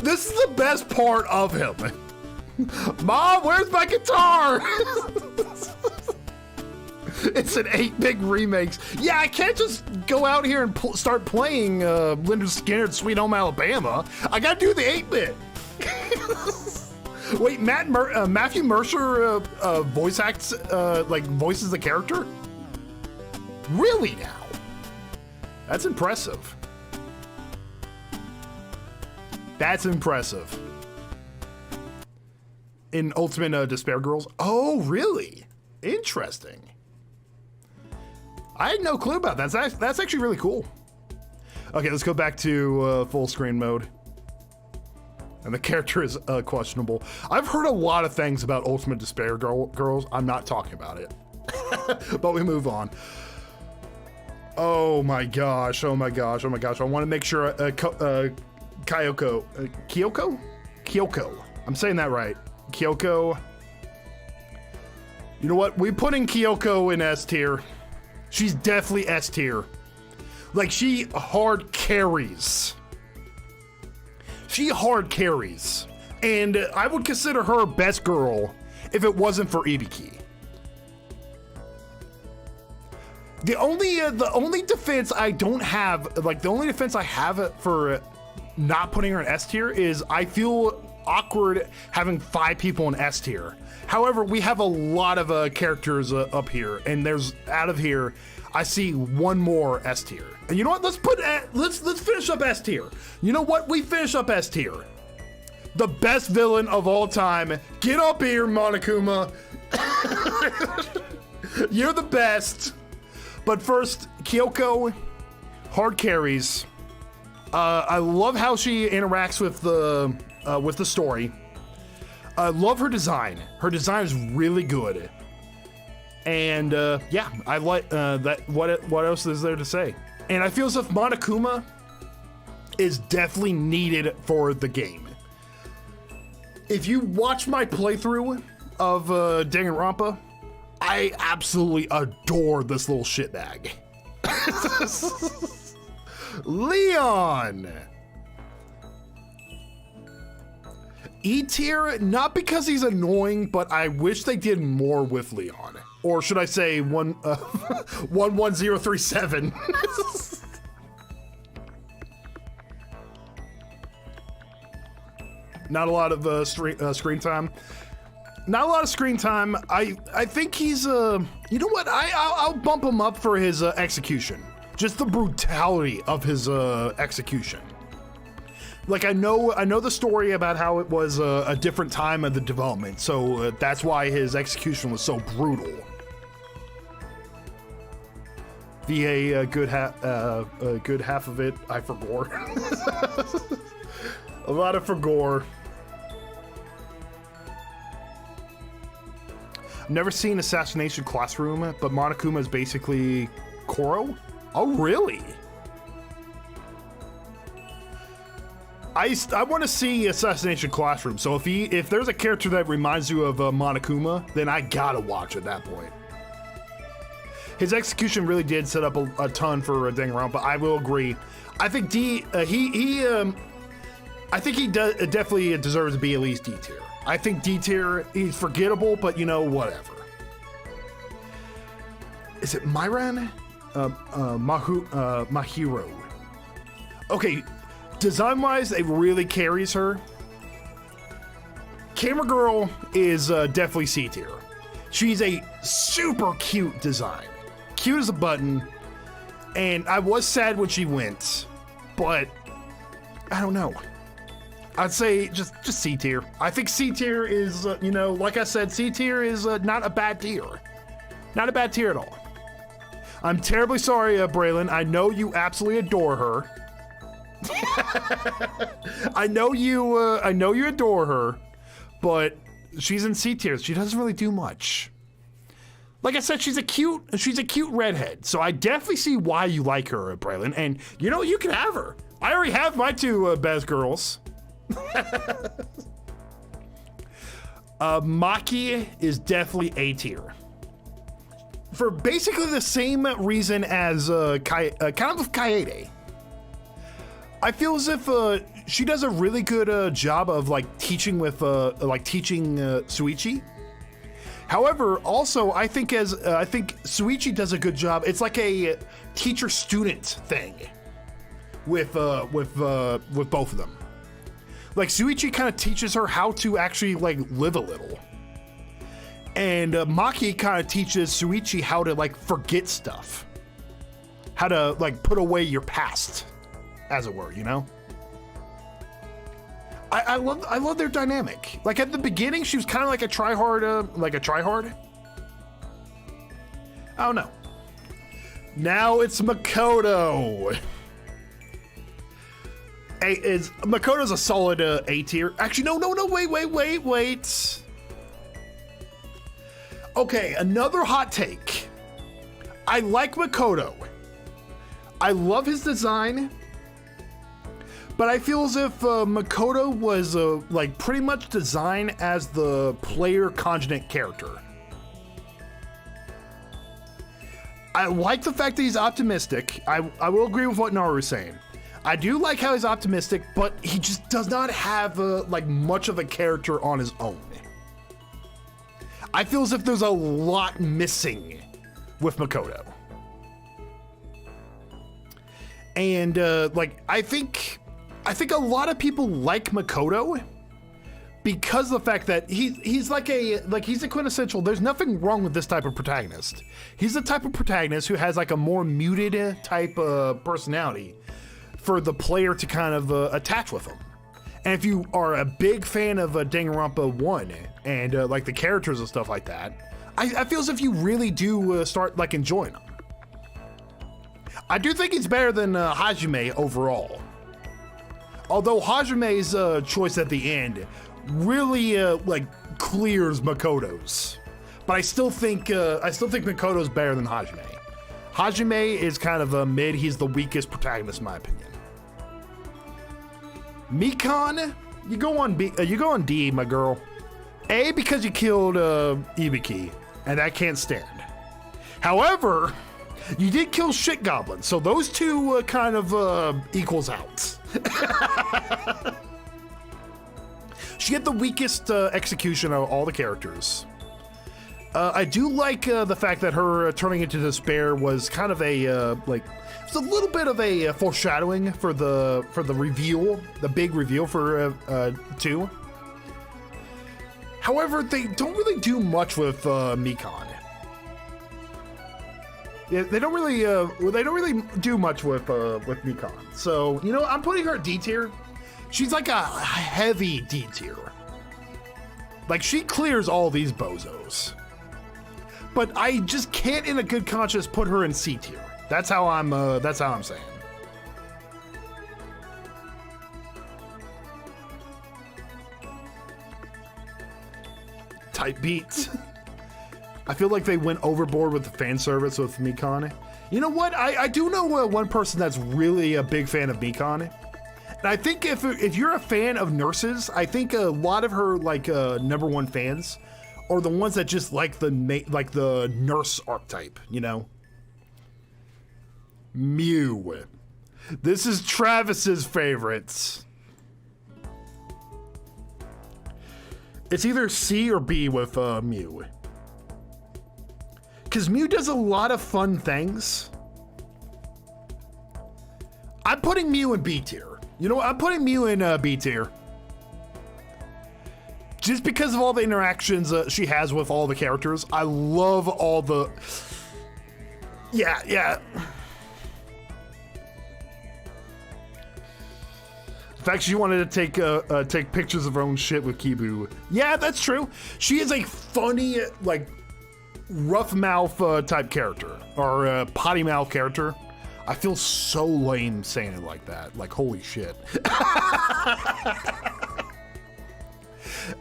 This is the best part of him. Mom, where's my guitar? It's an 8-bit remakes. Yeah, I can't just go out here and start playing Lynyrd Skynyrd's Sweet Home Alabama. I gotta do the 8-bit. Wait, Matthew Mercer voice acts, voices the character? Really now? That's impressive. That's impressive. In Ultimate Despair Girls? Oh, really? Interesting. I had no clue about that. That's actually really cool. Okay, let's go back to full screen mode. And the character is questionable. I've heard a lot of things about Ultimate Despair Girls. I'm not talking about it. But we move on. Oh my gosh, oh my gosh, oh my gosh. I want to make sure Kyoko? I'm saying that right. Kyoko. You know what? We put in Kyoko in S tier. She's definitely S tier. Like, she hard carries. She hard carries. And I would consider her best girl if it wasn't for Ibiki. The only defense I don't have, like the only defense I have for not putting her in S tier is I feel awkward having 5 people in S tier. However, we have a lot of characters up here, and out of here, I see one more S tier. And you know what? Let's finish up S tier. You know what? We finish up S tier. The best villain of all time. Get up here, Monokuma. You're the best. But first, Kyoko, hard carries. I love how she interacts with the story. I love her design. Her design is really good. And yeah, I like that. What else is there to say? And I feel as if Monokuma is definitely needed for the game. If you watch my playthrough of Danganronpa, I absolutely adore this little shitbag. Leon! E tier, not because he's annoying, but I wish they did more with Leon. Or should I say 11037? Not a lot of screen time. Not a lot of screen time. I think he's you know what? I'll bump him up for his execution. Just the brutality of his execution. Like I know the story about how it was a different time of the development, so that's why his execution was so brutal. VA a good half of it I forgot. A lot of forgore. I've never seen Assassination Classroom, but Monokuma is basically Koro? Oh, really? I want to see Assassination Classroom, so if there's a character that reminds you of Monokuma, then I gotta watch at that point. His execution really did set up a ton for Danganronpa. I will agree. I think I think he definitely deserves to be at least D tier. I think D tier, he's forgettable, but you know, whatever. Is it Myran? Mahiro. Okay, design-wise, it really carries her. Camera Girl is definitely C tier. She's a super cute design. Cute as a button. And I was sad when she went, but I don't know. I'd say just C tier. I think C tier is, you know, like I said, C tier is not a bad tier. Not a bad tier at all. I'm terribly sorry, Braylon. I know you absolutely adore her. I know you adore her, but she's in C tier. She doesn't really do much. Like I said, she's a cute redhead. So I definitely see why you like her, Braylon. And you know, you can have her. I already have my two best girls. Maki is definitely A tier. For basically the same reason as kind of Kaede. I feel as if she does a really good job of teaching Suichi. However, also I think Suichi does a good job. It's like a teacher-student thing with both of them. Like Suichi kind of teaches her how to actually live a little, and Maki kind of teaches Suichi how to forget stuff, how to put away your past, as it were. You know. I love their dynamic. Like at the beginning, she was kind of like a tryhard. I don't know. Now it's Makoto. Makoto's a solid A tier. Actually, no, wait. Okay, another hot take. I like Makoto. I love his design. But I feel as if Makoto was pretty much designed as the player conjugate character. I like the fact that he's optimistic. I will agree with what Naru was saying. I do like how he's optimistic, but he just does not have much of a character on his own. I feel as if there's a lot missing with Makoto. And I think a lot of people like Makoto because of the fact that he's he's a quintessential. There's nothing wrong with this type of protagonist. He's the type of protagonist who has a more muted type of personality for the player to kind of attach with him. And if you are a big fan of Danganronpa 1 and the characters and stuff like that, I feel as if you really do start enjoying him. I do think he's better than Hajime overall. Although Hajime's choice at the end really clears Makoto's, but I still think Makoto's better than Hajime. Hajime is kind of a mid. He's the weakest protagonist in my opinion. Mikan, you go on B. You go on D, my girl. A, because you killed Ibiki, and that can't stand. However, you did kill Shit Goblin, so those two kind of equals out. She had the weakest execution of all the characters. I do like the fact that her turning into despair was kind of a it's a little bit of a foreshadowing for the reveal, the big reveal for 2. However, they don't really do much with Mikan. Yeah, they don't really do much with Mikan. So, you know, I'm putting her at D tier. She's like a heavy D tier. She clears all these bozos. But I just can't in a good conscience put her in C tier. That's how I'm saying. Tight beats. I feel like they went overboard with the fan service with Mikan. You know what? I do know one person that's really a big fan of Mikan. And I think if you're a fan of nurses, I think a lot of her number one fans are the ones that just like the nurse archetype, you know? Mew. This is Travis's favorites. It's either C or B with Mew. Because Mew does a lot of fun things, I'm putting Mew in B tier. You know what? I'm putting Mew in B tier. Just because of all the interactions she has with all the characters. I love all the... Yeah. The fact she wanted to take pictures of her own shit with Kibu. Yeah, that's true. She is a funny, like, rough mouth type character. Or potty mouth character. I feel so lame saying it like that. Like, holy shit.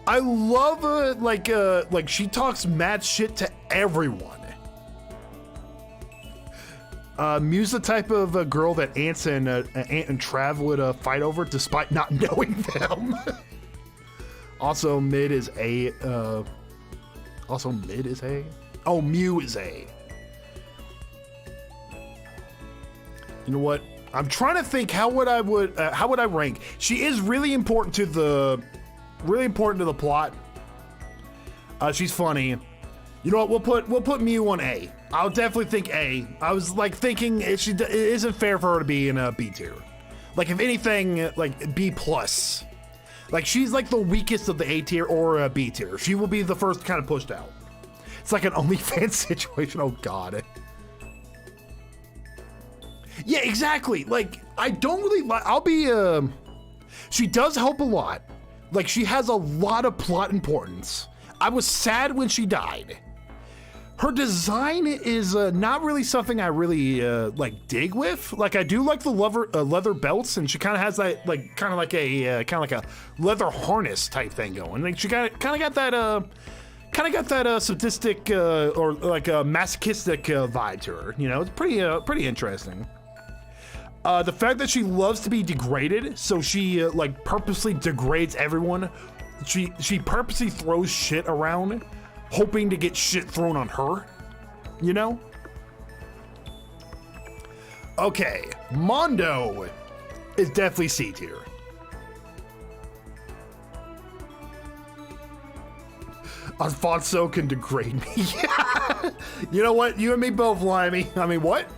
I love like she talks mad shit to everyone. Mew's the type of girl that Ant and Trav would fight over despite not knowing them. Also, mid is A. Also, mid is A. Oh, Mew is A. You know what? I'm trying to think how would I rank. She is really important to the plot. She's funny. You know what? We'll put Mew on A. I'll definitely think A. I was like thinking it isn't fair for her to be in a B tier. Like if anything, like B plus. Like she's like the weakest of the A tier or a B tier. She will be the first kind of pushed out. It's like an OnlyFans situation. Oh God. Yeah, exactly. Like I don't really like. She does help a lot. Like she has a lot of plot importance. I was sad when she died. Her design is not really something I really like dig with. Like I do like the leather belts, and she kind of has that like kind of like a leather harness type thing going. Like she kind of got that sadistic or like a masochistic vibe to her. You know, it's pretty interesting. The fact that she loves to be degraded, so she like purposely degrades everyone. She purposely throws shit around, hoping to get shit thrown on her, you know? Okay, Mondo is definitely C tier. Alfonso can degrade me. Yeah. You know what? You and me both, Limey. I mean, what?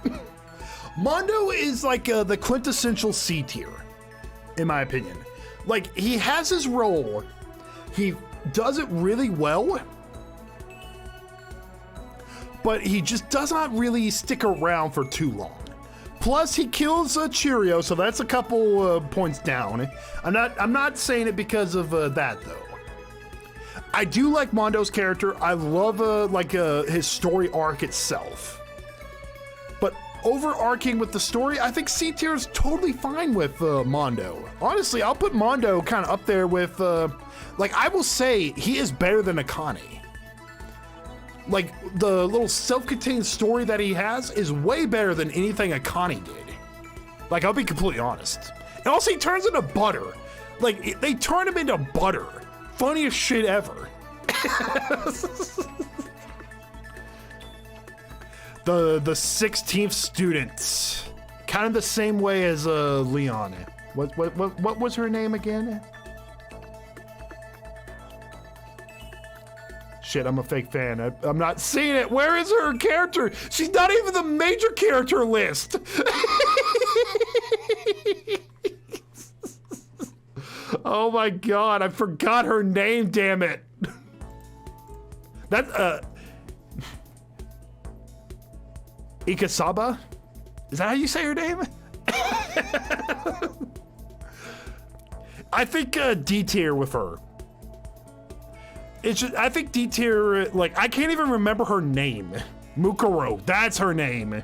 Mondo is like the quintessential C tier, in my opinion. Like, he has his role. He does it really well. But he just does not really stick around for too long. Plus, he kills Cheerio, so that's a couple points down. I'm not saying it because of that, though. I do like Mondo's character. I love his story arc itself. But overarching with the story, I think C tier is totally fine with Mondo. Honestly, I'll put Mondo kind of up there with, like, I will say he is better than Akane. Like, the little self-contained story that he has is way better than anything Akane did. Like, I'll be completely honest. And also, he turns into butter. Like, they turn him into butter. Funniest shit ever. The 16th student. Kind of the same way as Leon. What was her name again? Shit, I'm a fake fan. I'm not seeing it. Where is her character? She's not even the major character list. Oh my God, I forgot her name, damn it. That, Ikasaba? Is that how you say her name? I think D tier with her. It's just, I think D tier, like, I can't even remember her name. Mukuro, that's her name.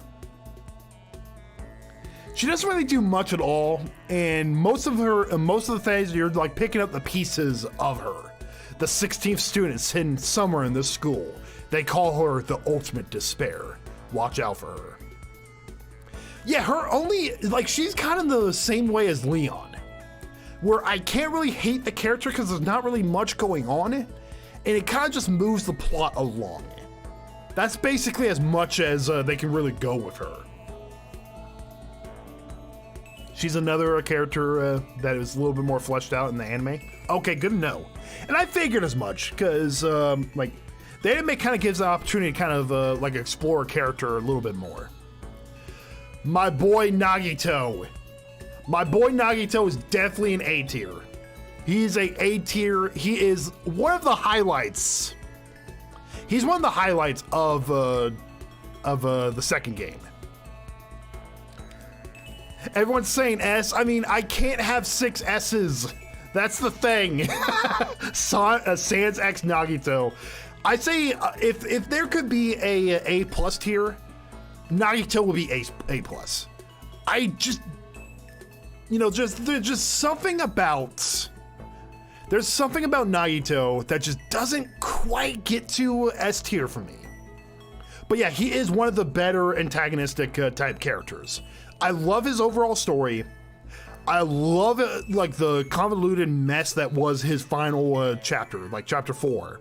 She doesn't really do much at all, and most of the things, you're like picking up the pieces of her. The 16th students hidden somewhere in this school. They call her the ultimate despair. Watch out for her. Yeah, her only, like, she's kind of the same way as Leon, where I can't really hate the character because there's not really much going on, and it kind of just moves the plot along. That's basically as much as they can really go with her. She's another character that is a little bit more fleshed out in the anime. Okay, good to know. And I figured as much, because like, the anime kind of gives the opportunity to kind of like explore a character a little bit more. My boy Nagito. My boy Nagito is definitely an A tier. He's A tier. He is one of the highlights. He's one of the highlights of the second game. Everyone's saying S. I mean, I can't have 6 S's. That's the thing. Sans X Nagito. I say if there could be a plus tier, Nagito will be A plus. I just, you know, there's just something about. There's something about Nagito that just doesn't quite get to S tier for me. But yeah, he is one of the better antagonistic type characters. I love his overall story. I love it, like the convoluted mess that was his final chapter, like chapter 4.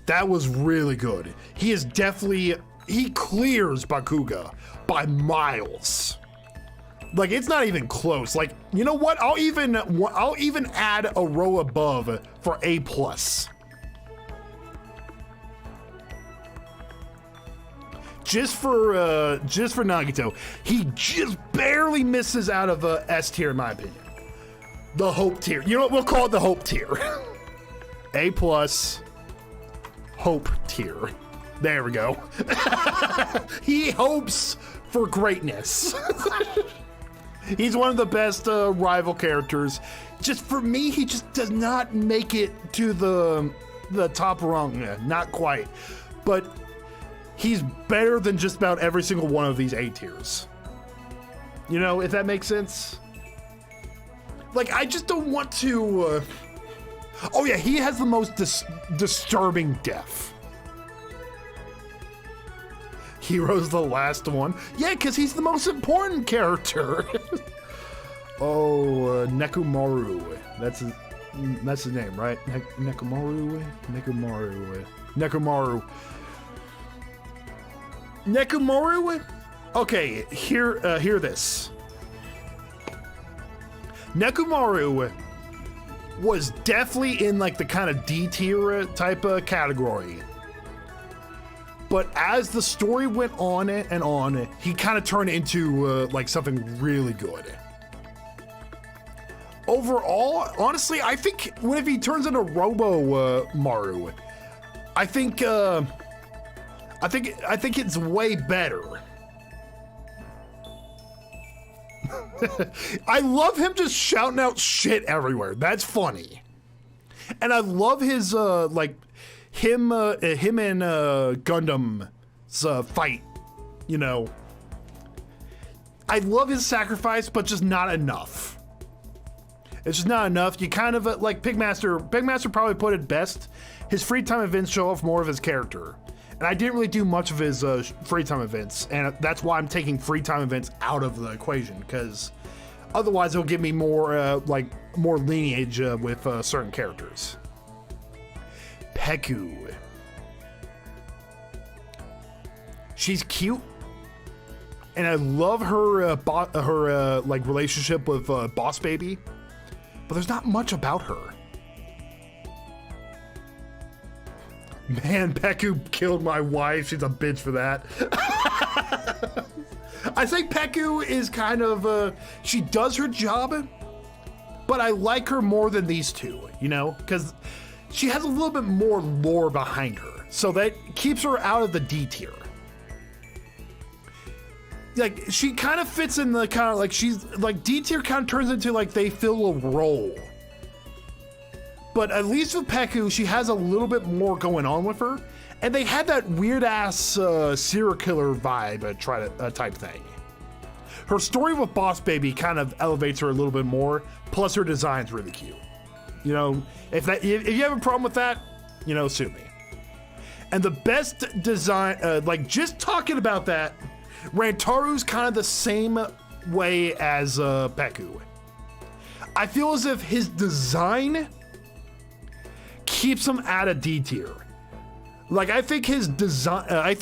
That was really good. He is definitely, he clears Bakuga by miles. Like, it's not even close. Like, you know what? I'll even add a row above for A plus. Just for Nagito, he just barely misses out of S tier in my opinion. The hope tier. You know what? We'll call it the hope tier. A plus, hope tier. There we go. He hopes for greatness. He's one of the best rival characters. Just for me, he just does not make it to the top rung. Not quite. But he's better than just about every single one of these A tiers. You know, if that makes sense? Like, I just don't want to... Oh yeah, he has the most disturbing death. Hero's the last one. Yeah, because he's the most important character. Oh, Nekomaru. That's his name, right? Nekomaru? Nekomaru? Okay, hear this. Nekomaru was definitely in like the kind of D tier type of category. But as the story went on and on, he kind of turned into like something really good. Overall, honestly, I think if he turns into Robo Maru, I think it's way better. I love him just shouting out shit everywhere. That's funny. And I love his like him and Gundam's fight, you know. I love his sacrifice, but just not enough. It's just not enough. You kind of like Pigmaster probably put it best. His free time events show off more of his character. And I didn't really do much of his free time events, and that's why I'm taking free time events out of the equation, because otherwise it'll give me more more lineage with certain characters. Peku. She's cute, and I love her like relationship with Boss Baby, but there's not much about her. Man, Peku killed my wife. She's a bitch for that. I think Peku is kind of, she does her job, but I like her more than these two, you know? Because she has a little bit more lore behind her. So that keeps her out of the D tier. Like, she kind of fits in the kind of, like, she's, like, D tier kind of turns into, like, they fill a role. But at least with Peku, she has a little bit more going on with her. And they had that weird-ass serial killer vibe type thing. Her story with Boss Baby kind of elevates her a little bit more, plus her design's really cute. You know, if you have a problem with that, you know, sue me. And the best design, like just talking about that, Rantaru's kind of the same way as Peku. I feel as if his design keeps him at a D tier. Like, I think his design, I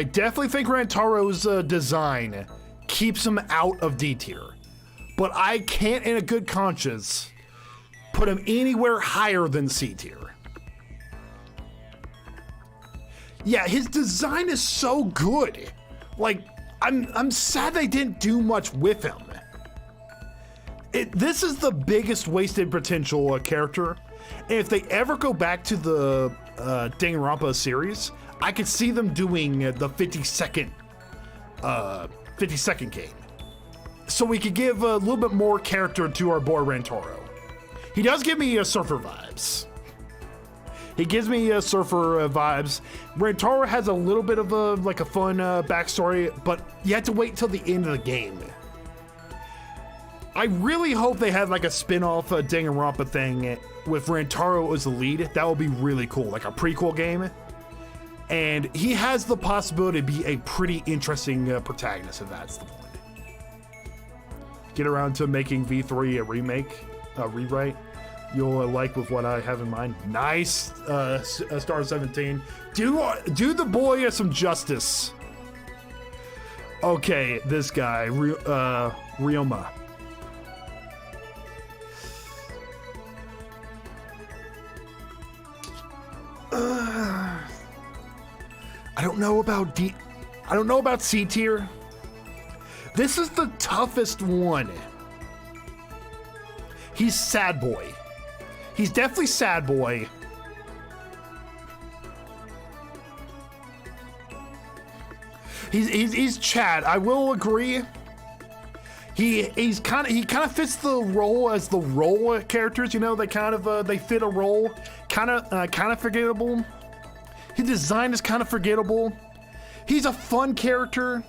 definitely think Rantaro's design keeps him out of D tier. But I can't, in a good conscience, put him anywhere higher than C tier. Yeah, his design is so good. Like, I'm sad they didn't do much with him. This is the biggest wasted potential character. And if they ever go back to the Danganronpa series, I could see them doing the 50-second game. So we could give a little bit more character to our boy Rantaro. He does give me surfer vibes. He gives me surfer vibes. Rantaro has a little bit of a fun backstory, but you have to wait till the end of the game. I really hope they have like a spin-off Danganronpa thing with Rantaro as the lead. That would be really cool, like a prequel game. And he has the possibility to be a pretty interesting protagonist if that's the point. Get around to making V3 a rewrite. You'll like with what I have in mind. Nice, Star 17. Do the boy some justice. Okay, this guy, Ryoma. I don't know about C tier. This is the toughest one. He's sad boy. He's definitely sad boy. He's Chad. I will agree. He kind of fits the role as the role characters. You know, they fit a role. Kind of forgettable. His design is kind of forgettable. He's a fun character.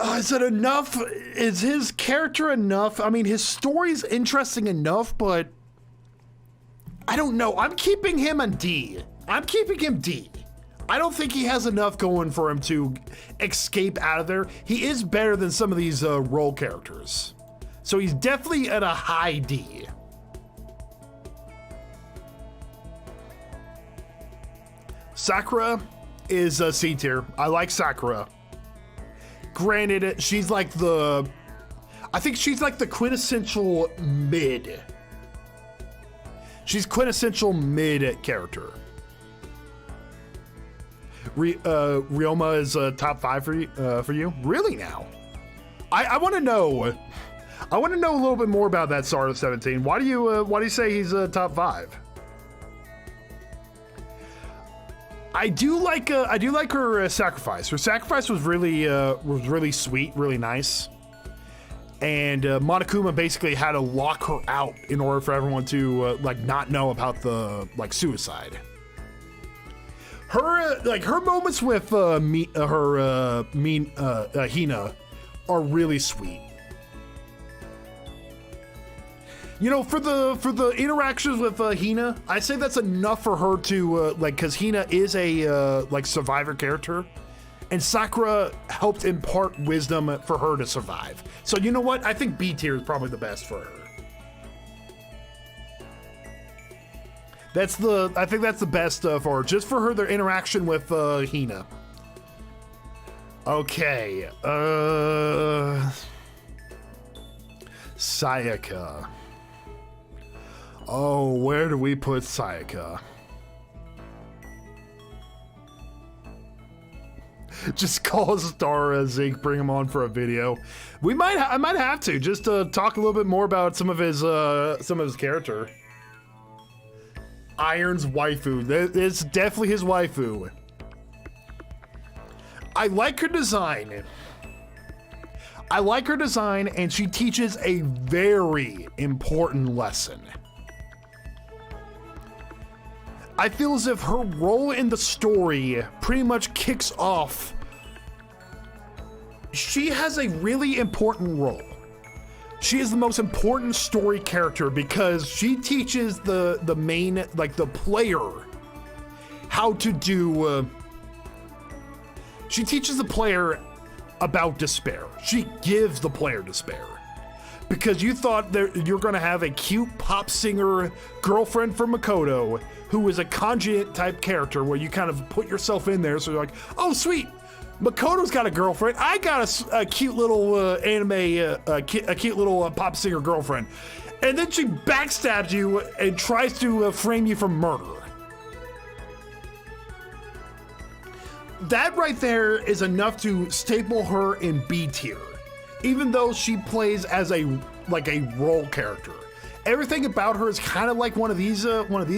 Is it enough? Is his character enough? I mean, his story's interesting enough, but I don't know. I'm keeping him on D. I'm keeping him D. I don't think he has enough going for him to escape out of there. He is better than some of these role characters. So he's definitely at a high D. Sakura is a C tier. I like Sakura. Granted, she's like the quintessential mid. She's quintessential mid character. Ryoma is top 5 for you? Really now? I want to know. I want to know a little bit more about that Star 17. Why do you say he's top 5? I do like her sacrifice. Her sacrifice was really sweet, really nice. And Monokuma basically had to lock her out in order for everyone to not know about the suicide. Her moments with Hina are really sweet. You know, for the interactions with Hina, I say that's enough for her to because Hina is a survivor character, and Sakura helped impart wisdom for her to survive. So you know what? I think B tier is probably the best for her. I think that's the best for her, just for her their interaction with Hina. Okay, Sayaka. Oh, where do we put Sayaka? Just call Star Zeke, bring him on for a video. I might have to just talk a little bit more about some of his character. Iron's waifu. It's definitely his waifu. I like her design. And she teaches a very important lesson. I feel as if her role in the story pretty much kicks off. She has a really important role. She is the most important story character because she teaches the main, the player, how to do. She teaches the player about despair. She gives the player despair. Because you thought you're gonna have a cute pop singer girlfriend for Makoto who is a conjugate type character where you kind of put yourself in there, so you're like, oh sweet, Makoto's got a girlfriend. I got a cute little anime, a cute little pop singer girlfriend. And then she backstabs you and tries to frame you for murder. That right there is enough to staple her in B tier, even though she plays as a role character. Everything about her is kind of like one of these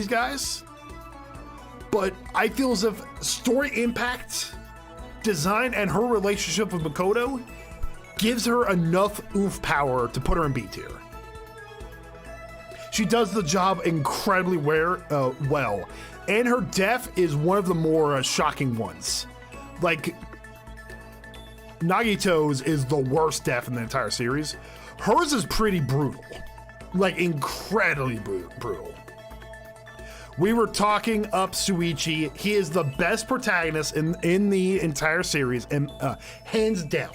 guys, but I feel as if story impact, design, and her relationship with Makoto gives her enough oomph power to put her in B tier. She does the job incredibly well, and her death is one of the more shocking ones. Like, Nagito's is the worst death in the entire series. Hers is pretty brutal, like incredibly brutal. We were talking up Shuichi. He is the best protagonist in the entire series, and hands down.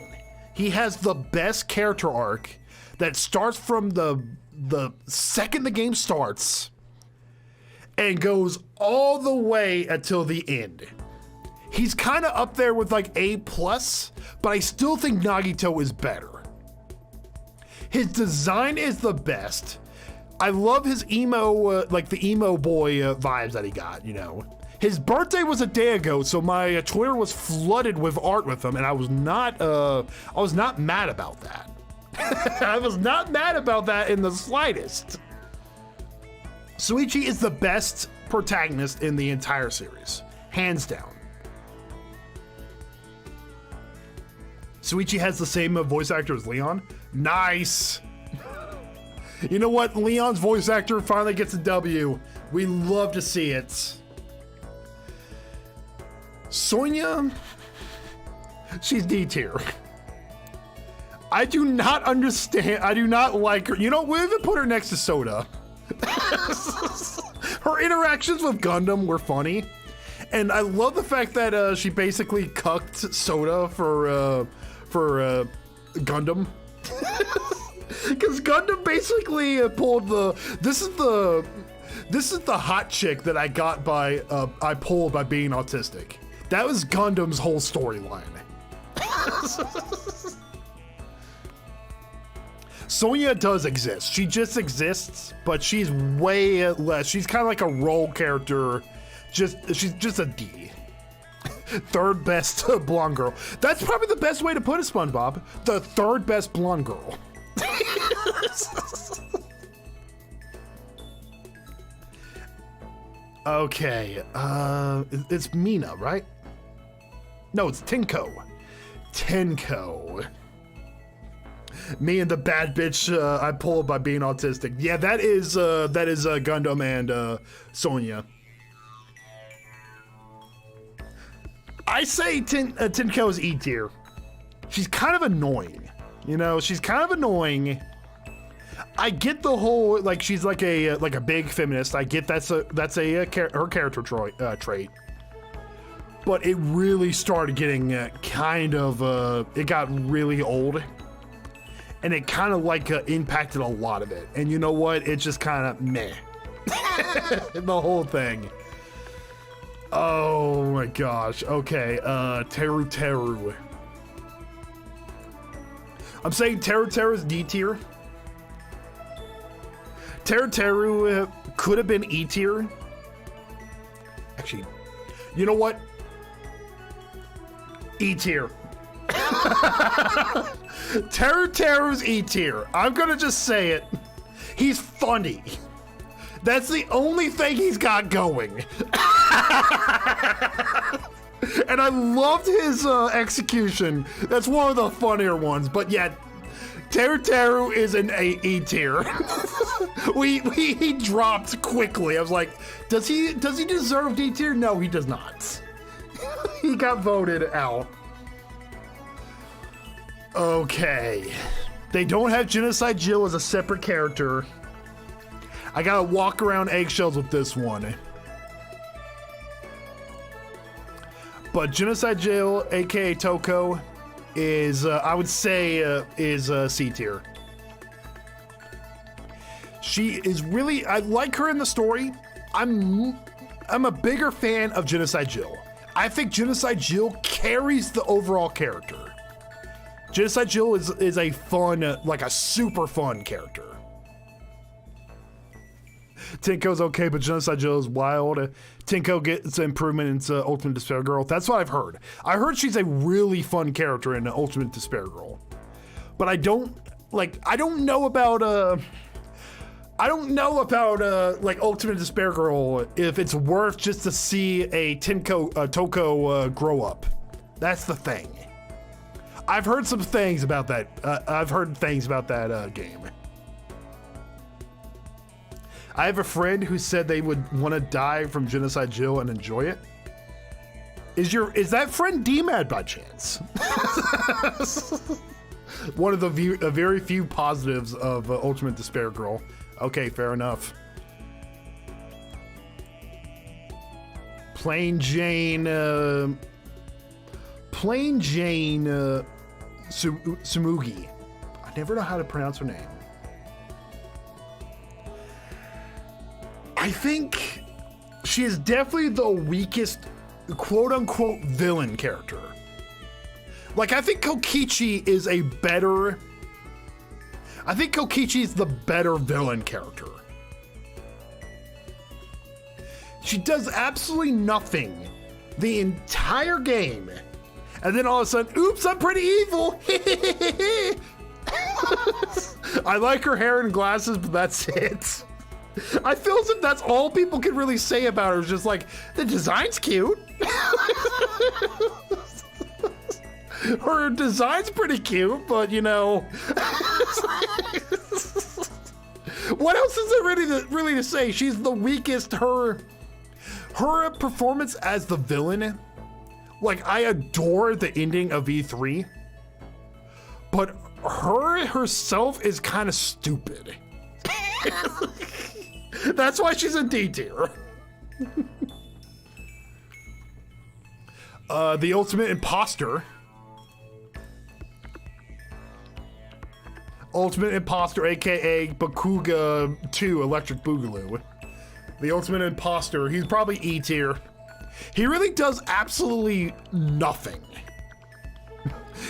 He has the best character arc that starts from the second the game starts and goes all the way until the end. He's kind of up there with like A+, but I still think Nagito is better. His design is the best. I love his emo, like the emo boy vibes that he got, you know. His birthday was a day ago, so my Twitter was flooded with art with him, and I was not mad about that. I was not mad about that in the slightest. Shuichi is the best protagonist in the entire series, hands down. Shuichi has the same voice actor as Leon. Nice. You know what? Leon's voice actor finally gets a W. We love to see it. Sonya, she's D tier. I do not understand. I do not like her. You know, we even put her next to Soda. Her interactions with Gundam were funny. And I love the fact that she basically cucked Soda for Gundam. Because Gundam basically pulled this is the hot chick that I got by I pulled by being autistic. That was Gundam's whole storyline. Sonya does exist. She just exists, but she's way less. She's kind of like a role character. She's just a D. Third best blonde girl. That's probably the best way to put it, SpongeBob. The third best blonde girl. Okay, it's Mina, right? No, it's Tenko. Tenko. Me and the bad bitch I pulled by being autistic. Yeah, that is Gundam and Sonya. I say Tenko is E tier. She's kind of annoying. You know, she's kind of annoying. I get the whole, like, she's like a big feminist. I get her character trait. But it really started getting it got really old. And it kind of impacted a lot of it. And you know what? It's just kind of meh. The whole thing. Oh my gosh. Okay, Teru. I'm saying Teru is D tier. Teru could have been E tier. Actually, you know what? E tier. Teru's E tier. I'm gonna just say it. He's funny. That's the only thing he's got going. And I loved his execution. That's one of the funnier ones. But yeah, Teru is an E tier. He dropped quickly. I was like, does he deserve D tier? No, he does not. He got voted out. Okay. They don't have Genocide Jill as a separate character. I gotta walk around eggshells with this one. But Genocide Jill, aka Toko, is I would say is C tier. She is really, I like her in the story. I'm a bigger fan of Genocide Jill. I think Genocide Jill carries the overall character. Genocide Jill is a fun, like a super fun character. Tinko's okay, but Genocide Jill is wild. Tinko gets improvement into Ultimate Despair Girl. That's what I've heard. I heard she's a really fun character in Ultimate Despair Girl. But I don't know about like Ultimate Despair Girl if it's worth just to see a Toko grow up. That's the thing. I've heard some things about that. I've heard things about that game. I have a friend who said they would want to die from Genocide Jill and enjoy it. Is that friend D-Mad by chance? One of the very few positives of Ultimate Despair Girl. Okay, fair enough. Plain Jane Sumugi. I never know how to pronounce her name. I think she is definitely the weakest quote-unquote villain character. Like, I think Kokichi is the better villain character. She does absolutely nothing the entire game. And then all of a sudden, oops, I'm pretty evil. I like her hair and glasses, but that's it. I feel as if that's all people can really say about her. Is just like, the design's cute. Her design's pretty cute, but you know. What else is there really to say? She's the weakest. Her performance as the villain, like, I adore the ending of E3, but her herself is kind of stupid. That's why she's in D tier. The Ultimate Imposter. Ultimate Imposter, aka Bakuga 2 Electric Boogaloo. The Ultimate Imposter, he's probably E tier. He really does absolutely nothing.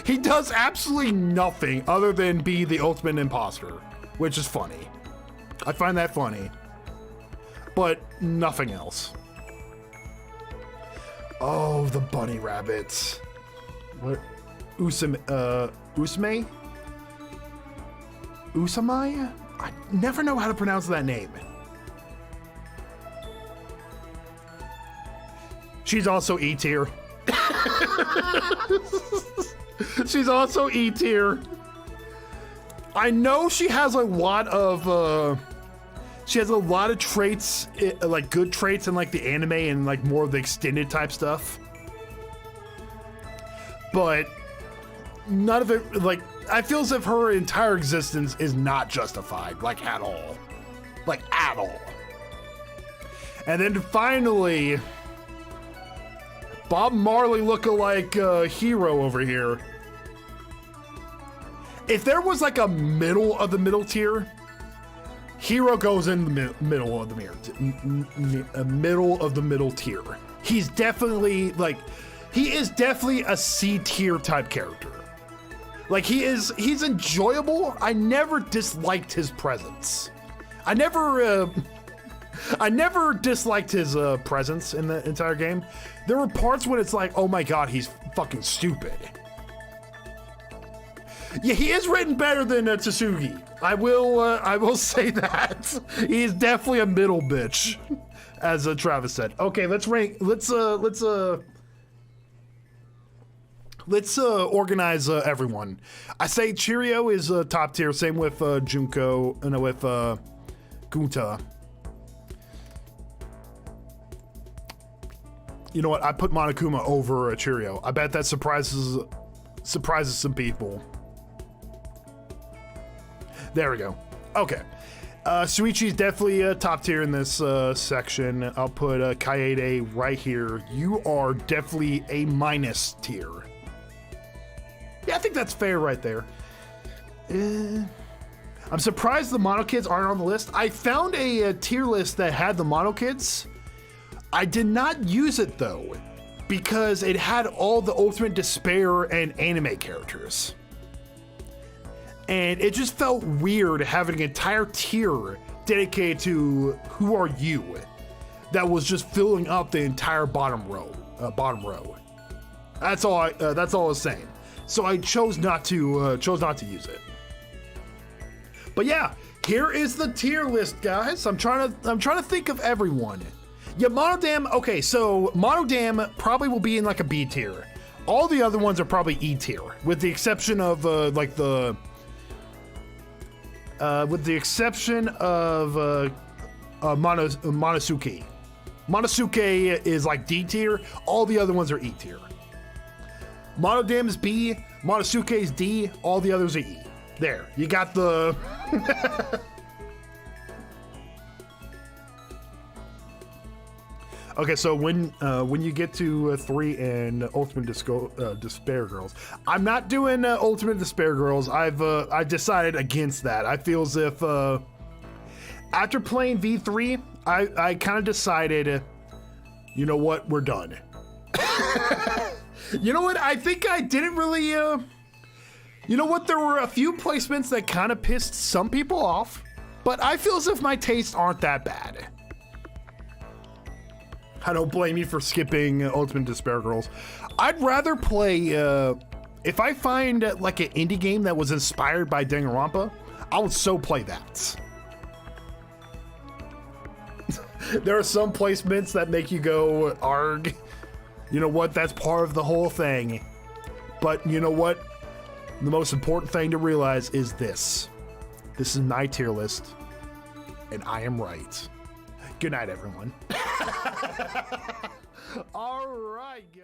He does absolutely nothing other than be the Ultimate Imposter, which is funny. I find that funny. But nothing else. Oh, the bunny rabbits. What? Usamai? I never know how to pronounce that name. She's also E tier. She's also E tier. I know she has a lot of traits, like good traits in like the anime and like more of the extended type stuff. But none of it, like, I feel as if her entire existence is not justified, like at all. Like at all. And then finally, Bob Marley lookalike hero over here. If there was like a middle of the middle tier, Hero goes in the middle of the middle tier. He's definitely he is definitely a C tier type character. Like he's enjoyable. I never disliked his presence. I never disliked his presence in the entire game. There were parts when it's like, oh my god, he's fucking stupid. Yeah, he is written better than Tsugi. I will say that. He's definitely a middle bitch, as Travis said. Okay, let's rank. Let's organize everyone. I say Cheerio is top tier. Same with Junko and with Gunta. You know what? I put Monokuma over Cheerio. I bet that surprises some people. There we go. Okay. Suichi's definitely top tier in this section. I'll put Kaede right here. You are definitely a minus tier. Yeah, I think that's fair right there. I'm surprised the Mono Kids aren't on the list. I found a tier list that had the Mono Kids. I did not use it though. because it had all the Ultimate Despair and anime characters. And it just felt weird having an entire tier dedicated to Who Are You that was just filling up the entire bottom row. That's all I was saying. So I chose not to use it. But yeah, here is the tier list, guys. I'm trying to think of everyone. Yeah, Monodam. Okay, so Monodam probably will be in like a B tier. All the other ones are probably E tier, with the exception of Monosuke. Monosuke is like D tier. All the other ones are E tier. Monodam is B. Monosuke is D. All the others are E. There, you got the. Okay, so when you get to 3 and Ultimate Despair Girls, I'm not doing Ultimate Despair Girls. I decided against that. I feel as if after playing V3, I kind of decided, you know what, we're done. You know what? I think I didn't really. You know what? There were a few placements that kind of pissed some people off, but I feel as if my tastes aren't that bad. I don't blame you for skipping Ultimate Despair Girls. I'd rather play, if I find like an indie game that was inspired by Danganronpa, I would so play that. There are some placements that make you go, arg. You know what? That's part of the whole thing. But you know what? The most important thing to realize is this. This is my tier list, and I am right. Good night, everyone. All right, guys.